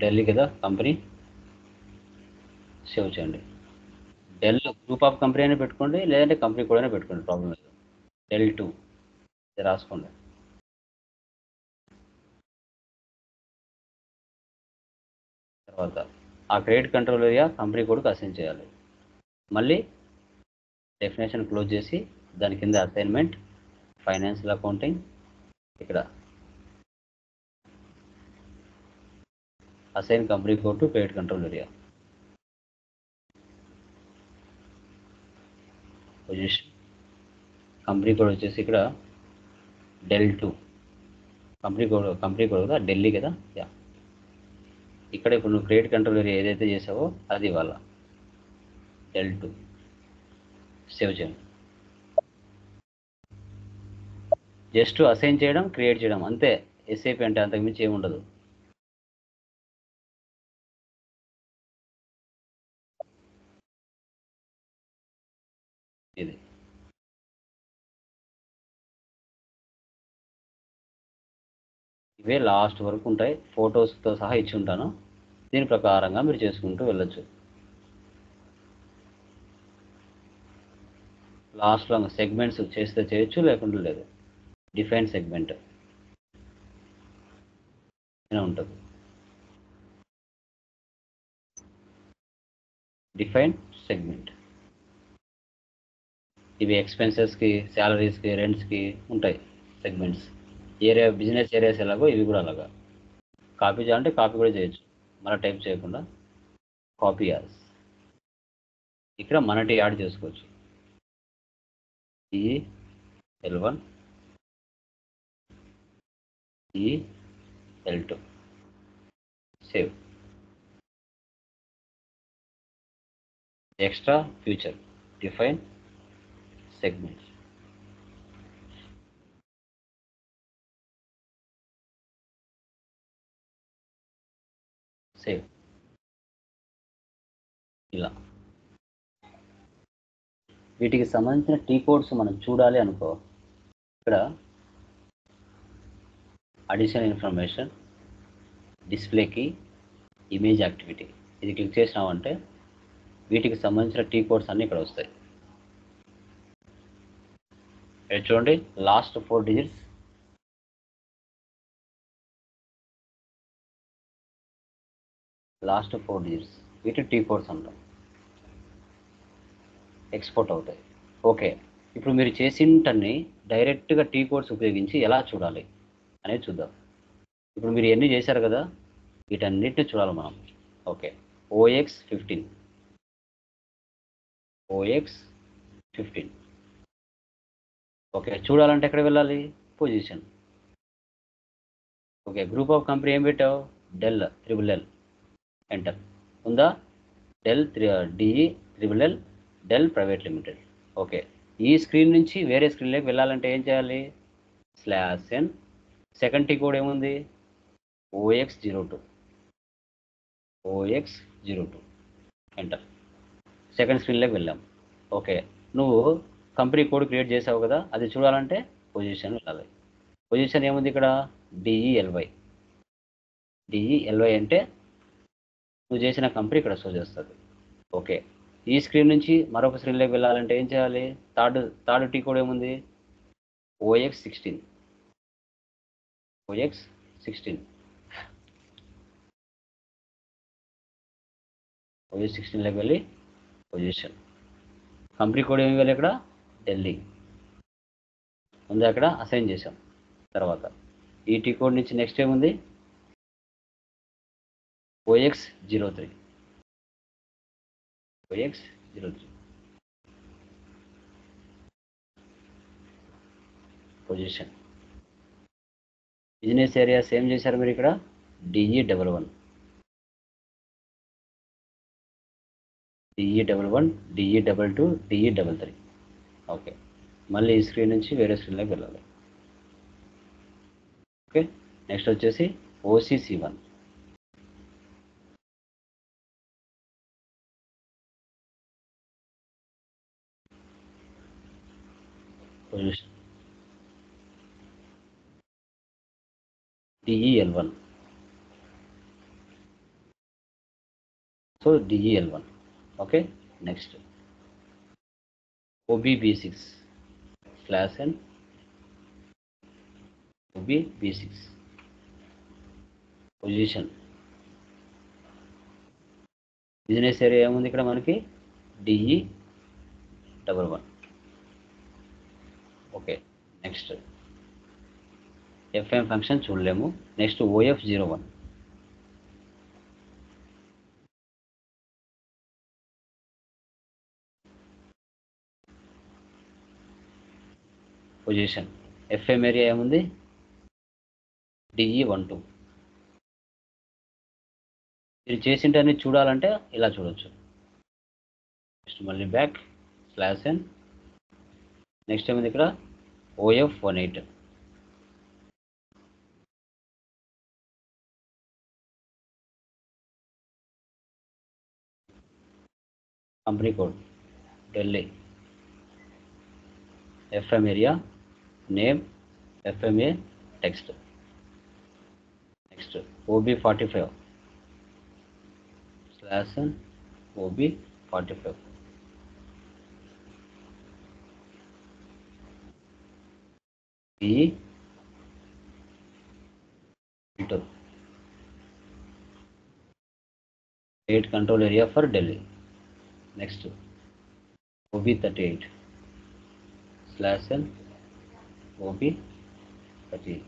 [SPEAKER 1] ఢిల్లీ కదా కంపెనీ. సేవ్ చేయండి. డెల్ గ్రూప్ ఆఫ్ కంపెనీ అయినా పెట్టుకోండి, లేదంటే కంపెనీ కూడా పెట్టుకోండి, ప్రాబ్లం లేదు. డెల్ 2 ఇది రాసుకోండి. తర్వాత ఆ క్రెడిట్ కంట్రోల్ ఏరియా కంపెనీ కోడ్కి అసైన్ చేయాలి. మళ్ళీ డెఫినేషన్ క్లోజ్ చేసి దాని కింద అసైన్మెంట్ ఫైనాన్షియల్ అకౌంటింగ్, ఇక్కడ assign company code to credit control area. Position company code వచ్చేసి ఇక్కడ డెల్ 2. కంపెనీ కోడ్ కదా, ఢిల్లీ కదా. యా, ఇక్కడ ఇప్పుడు నువ్వు క్రెడిట్ కంట్రోల్ ఏరియా ఏదైతే చేసావో అది ఇవ్వాలా, డెల్ 2. సేవ్ చేయండి. జస్ట్ అసైన్ చేయడం, క్రియేట్ చేయడం అంతే. SAP అంటే అంతకుమించి ఏమి ఉండదు. ఇది ఇవే లాస్ట్ వరకు ఉంటాయి, ఫొటోస్తో సహా ఇచ్చి ఉంటాను. దీని ప్రకారంగా మీరు చేసుకుంటూ వెళ్ళొచ్చు. లాస్ట్లో సెగ్మెంట్స్ చేస్తే చేయొచ్చు, లేకుండా లేదు. డిఫైన్ సెగ్మెంట్, ఉంటుంది. Define segment. ఇవి ఎక్స్పెన్సెస్కి, శాలరీస్కి, రెంట్స్కి ఉంటాయి సెగ్మెంట్స్. ఏరియా, బిజినెస్ ఏరియాస్ ఎలాగో ఇవి కూడా అలాగా. కాపీ చేయాలంటే కాపీ కూడా చేయొచ్చు, మళ్ళీ టైప్ చేయకుండా కాపీ యాజ్. ఇక్కడ మనటి యాడ్ చేసుకోవచ్చు. L1, L2. Save. Extra future define segments. Save. ఇలా వీటికి సంబంధించిన టీ కోడ్స్ మనం చూడాలి అనుకో, ఇక్కడ అడిషనల్ ఇన్ఫర్మేషన్, డిస్ప్లేకి, ఇమేజ్ యాక్టివిటీ ఇది క్లిక్ చేసినామంటే వీటికి సంబంధించిన టీ కోడ్స్ అన్నీ ఇక్కడ వస్తాయి. ఇక్కడ చూడండి, లాస్ట్ 4 డిజిట్స్, వీటి టీ కోడ్స్ అంటాం, ఎక్స్పోర్ట్ అవుతాయి. ఓకే, ఇప్పుడు మీరు చేసింటన్ని డైరెక్ట్గా టీ కోడ్స్ ఉపయోగించి ఎలా చూడాలి అనేది చూద్దాం. ఇప్పుడు మీరు ఎన్ని చేశారు కదా, వీటన్నిటిని చూడాలి మనం. ఓకే, OX15, ఓకే, చూడాలంటే ఎక్కడ వెళ్ళాలి? Position. Okay, group of company ఏం పెట్టావు? Dell LLL, enter. ఉందా? DE LLL, Dell private limited. Okay, ఈ స్క్రీన్ నుంచి వేరే స్క్రీన్లోకి వెళ్ళాలంటే ఏం చేయాలి? /n. సెకండ్ టీ కోడ్ ఏముంది? OX02, enter. సెకండ్ స్క్రీన్లోకి వెళ్ళాం. ఓకే, నువ్వు కంపెనీ కోడ్ క్రియేట్ చేసావు కదా, అది చూడాలంటే పొజిషన్ వెళ్ళాలి. పొజిషన్ ఏముంది ఇక్కడ? DELY అంటే నువ్వు చేసిన కంపెనీ ఇక్కడ షో చేస్తుంది. ఓకే, ఈ స్క్రీన్ నుంచి మరొక స్క్రీన్లోకి వెళ్ళాలంటే ఏం చేయాలి? థర్డ్ టీ కోడ్ ఏముంది? OX16. OX16లోకి వెళ్ళి పొజిషన్. కంపెనీ కోడ్ ఏమి ఇవ్వాలి ఇక్కడ? ఢిల్లీ ఉంది, అక్కడ అసైన్ చేసాం. తర్వాత ఈ టీ కోడ్ నుంచి నెక్స్ట్ ఏముంది? OX03. పొజిషన్. బిజినెస్ ఏరియాస్ ఏం చేశారు మీరు ఇక్కడ? DE11, DE22, DE33. ఓకే, మళ్ళీ ఈ స్క్రీన్ నుంచి వేరే స్క్రీన్లోకి వెళ్ళాలి. ఓకే, నెక్స్ట్ వచ్చేసి OCC1. Position. DEL1, so DEL1. Okay, next OBB6 /n, OBB6 position. Business area ఏముంది ఇక్కడ మనకి? DE11. Okay, next FM function చూడలేము. Next OF01. Position. FM area ఏముంది? DE12. మీరు చేసింటన్ని చూడాలంటే ఇలా చూడొచ్చు. నెక్స్ట్ మళ్ళీ బ్యాక్ /n. నెక్స్ట్ ఏముంది ఇక్కడ? OF18. Company code Delhi. FM area name FMA text. Next OB45 /n, OB45. DE12. 8 control area for Delhi. Next, OB38 /N OB38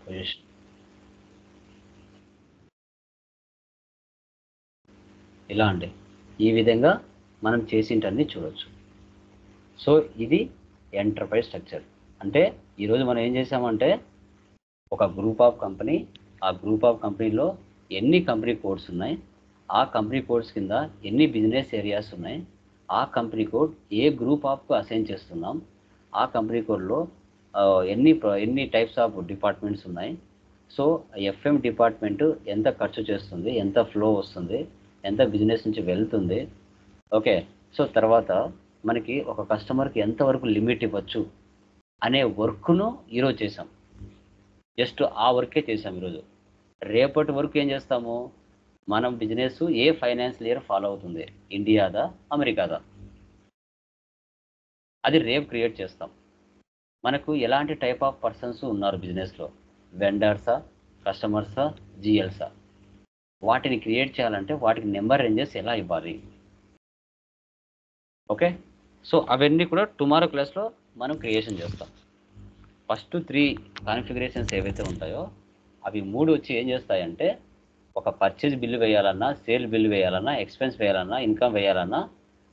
[SPEAKER 1] position. ఇలా అండి, ఈ విధంగా మనం చేసింటన్ని చూడొచ్చు. సో ఇది ఎంటర్ప్రైజ్ స్ట్రక్చర్. అంటే ఈరోజు మనం ఏం చేసామంటే ఒక గ్రూప్ ఆఫ్ కంపెనీ, ఆ గ్రూప్ ఆఫ్ కంపెనీలో ఎన్ని కంపెనీ కోడ్స్ ఉన్నాయి, ఆ కంపెనీ కోడ్స్ కింద ఎన్ని బిజినెస్ ఏరియాస్ ఉన్నాయి, ఆ కంపెనీ కోడ్ ఏ గ్రూప్ ఆఫ్కు అసైన్ చేస్తున్నాం, ఆ కంపెనీ కోడ్లో ఎన్ని టైప్స్ ఆఫ్ డిపార్ట్మెంట్స్ ఉన్నాయి. సో ఎఫ్ఎం డిపార్ట్మెంట్ ఎంత ఖర్చు చేస్తుంది, ఎంత ఫ్లో వస్తుంది, ఎంత బిజినెస్ నుంచి వెళ్తుంది. ఓకే, సో తర్వాత మనకి ఒక కస్టమర్కి ఎంతవరకు లిమిట్ ఇవ్వచ్చు అనే వర్క్ను ఈరోజు చేసాం. జస్ట్ ఆ వర్కే చేసాం ఈరోజు. రేపటి వరకు ఏం చేస్తాము, మనం బిజినెస్ ఏ ఫైనాన్షియల్ ఇయర్ ఫాలో అవుతుంది, ఇండియాదా అమెరికాదా, అది రేపు క్రియేట్ చేస్తాం. మనకు ఎలాంటి టైప్ ఆఫ్ పర్సన్స్ ఉన్నారు బిజినెస్లో, వెండర్సా, కస్టమర్సా, జిఎల్సా, వాటిని క్రియేట్ చేయాలంటే వాటికి నెంబర్ రేంజెస్ ఎలా ఇవ్వాలి. ఓకే, సో అవన్నీ కూడా టుమారో క్లాస్లో మనం క్రియేషన్ చేస్తాం. ఫస్ట్ 3 కాన్ఫిగరేషన్స్ ఏవైతే ఉంటాయో అవి 3 వచ్చి ఏం చేస్తాయంటే, ఒక పర్చేజ్ బిల్లు వేయాలన్నా, సేల్ బిల్లు వేయాలన్నా, ఎక్స్పెన్స్ వేయాలన్నా, ఇన్కమ్ వేయాలన్నా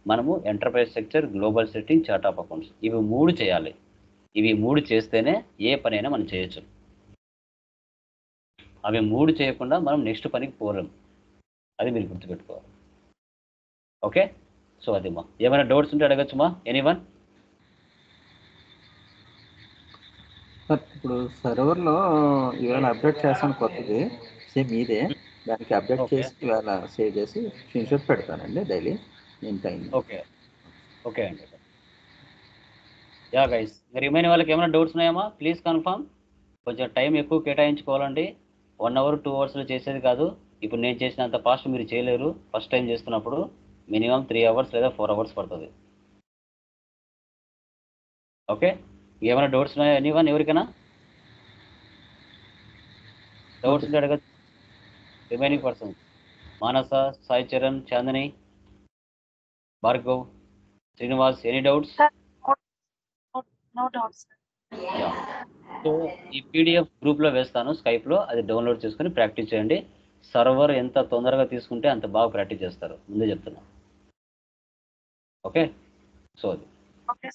[SPEAKER 1] మనము enterprise structure, global setting, chart of accounts, ఇవి 3 చేయాలి. ఇవి 3 చేస్తేనే ఏ పనైనా మనం చేయొచ్చు. అవి 3 చేయకుండా మనం నెక్స్ట్ పనికి పోలేం, అది మీరు గుర్తుపెట్టుకోవాలి. ఓకే, సో అది మా ఏమైనా డౌట్స్ ఉంటే అడగచ్చుమా, ఎనీవన్?
[SPEAKER 3] సార్ ఇప్పుడు సర్వర్లో ఇవాళ అప్డేట్ చేస్తాను కొత్తది, సేమ్ ఇదే, దానికి అప్డేట్
[SPEAKER 1] ఓకే,
[SPEAKER 3] చేసి ఇవాళ సేవ్ చేసి స్క్రీన్షాట్ పెడతానండి డైలీ నేను టైం.
[SPEAKER 1] ఓకే, ఓకే అండి. యా గైస్, రిమైన్ వాళ్ళకి ఏమైనా డౌట్స్ ఉన్నాయమ్మా? Please confirm. కొంచెం టైం ఎక్కువ కేటాయించుకోవాలండి. 1 hour 2 hours చేసేది కాదు. ఇప్పుడు నేను చేసినంత ఫాస్ట్ మీరు చేయలేరు. ఫస్ట్ టైం చేస్తున్నప్పుడు మినిమం 3 hours లేదా 4 hours పడుతుంది. ఓకే, ఏమైనా డౌట్స్ ఉన్నాయా ఎనీవన్, ఎవరికైనా డౌట్స్ ఉంటే అడగచ్చు. Remaining persons, Manasa, Sai Charan, Chandini, Bhargav, Srinivas, any doubts?
[SPEAKER 2] No doubts.
[SPEAKER 1] Yeah, so ఈ పీడిఎఫ్ గ్రూప్లో వేస్తాను, స్కైప్లో, అది డౌన్లోడ్ చేసుకొని ప్రాక్టీస్ చేయండి. సర్వర్ ఎంత తొందరగా తీసుకుంటే అంత బాగా ప్రాక్టీస్ చేస్తారు, ముందే చెప్తున్నా. ఓకే, సో అది.
[SPEAKER 2] ఓకే.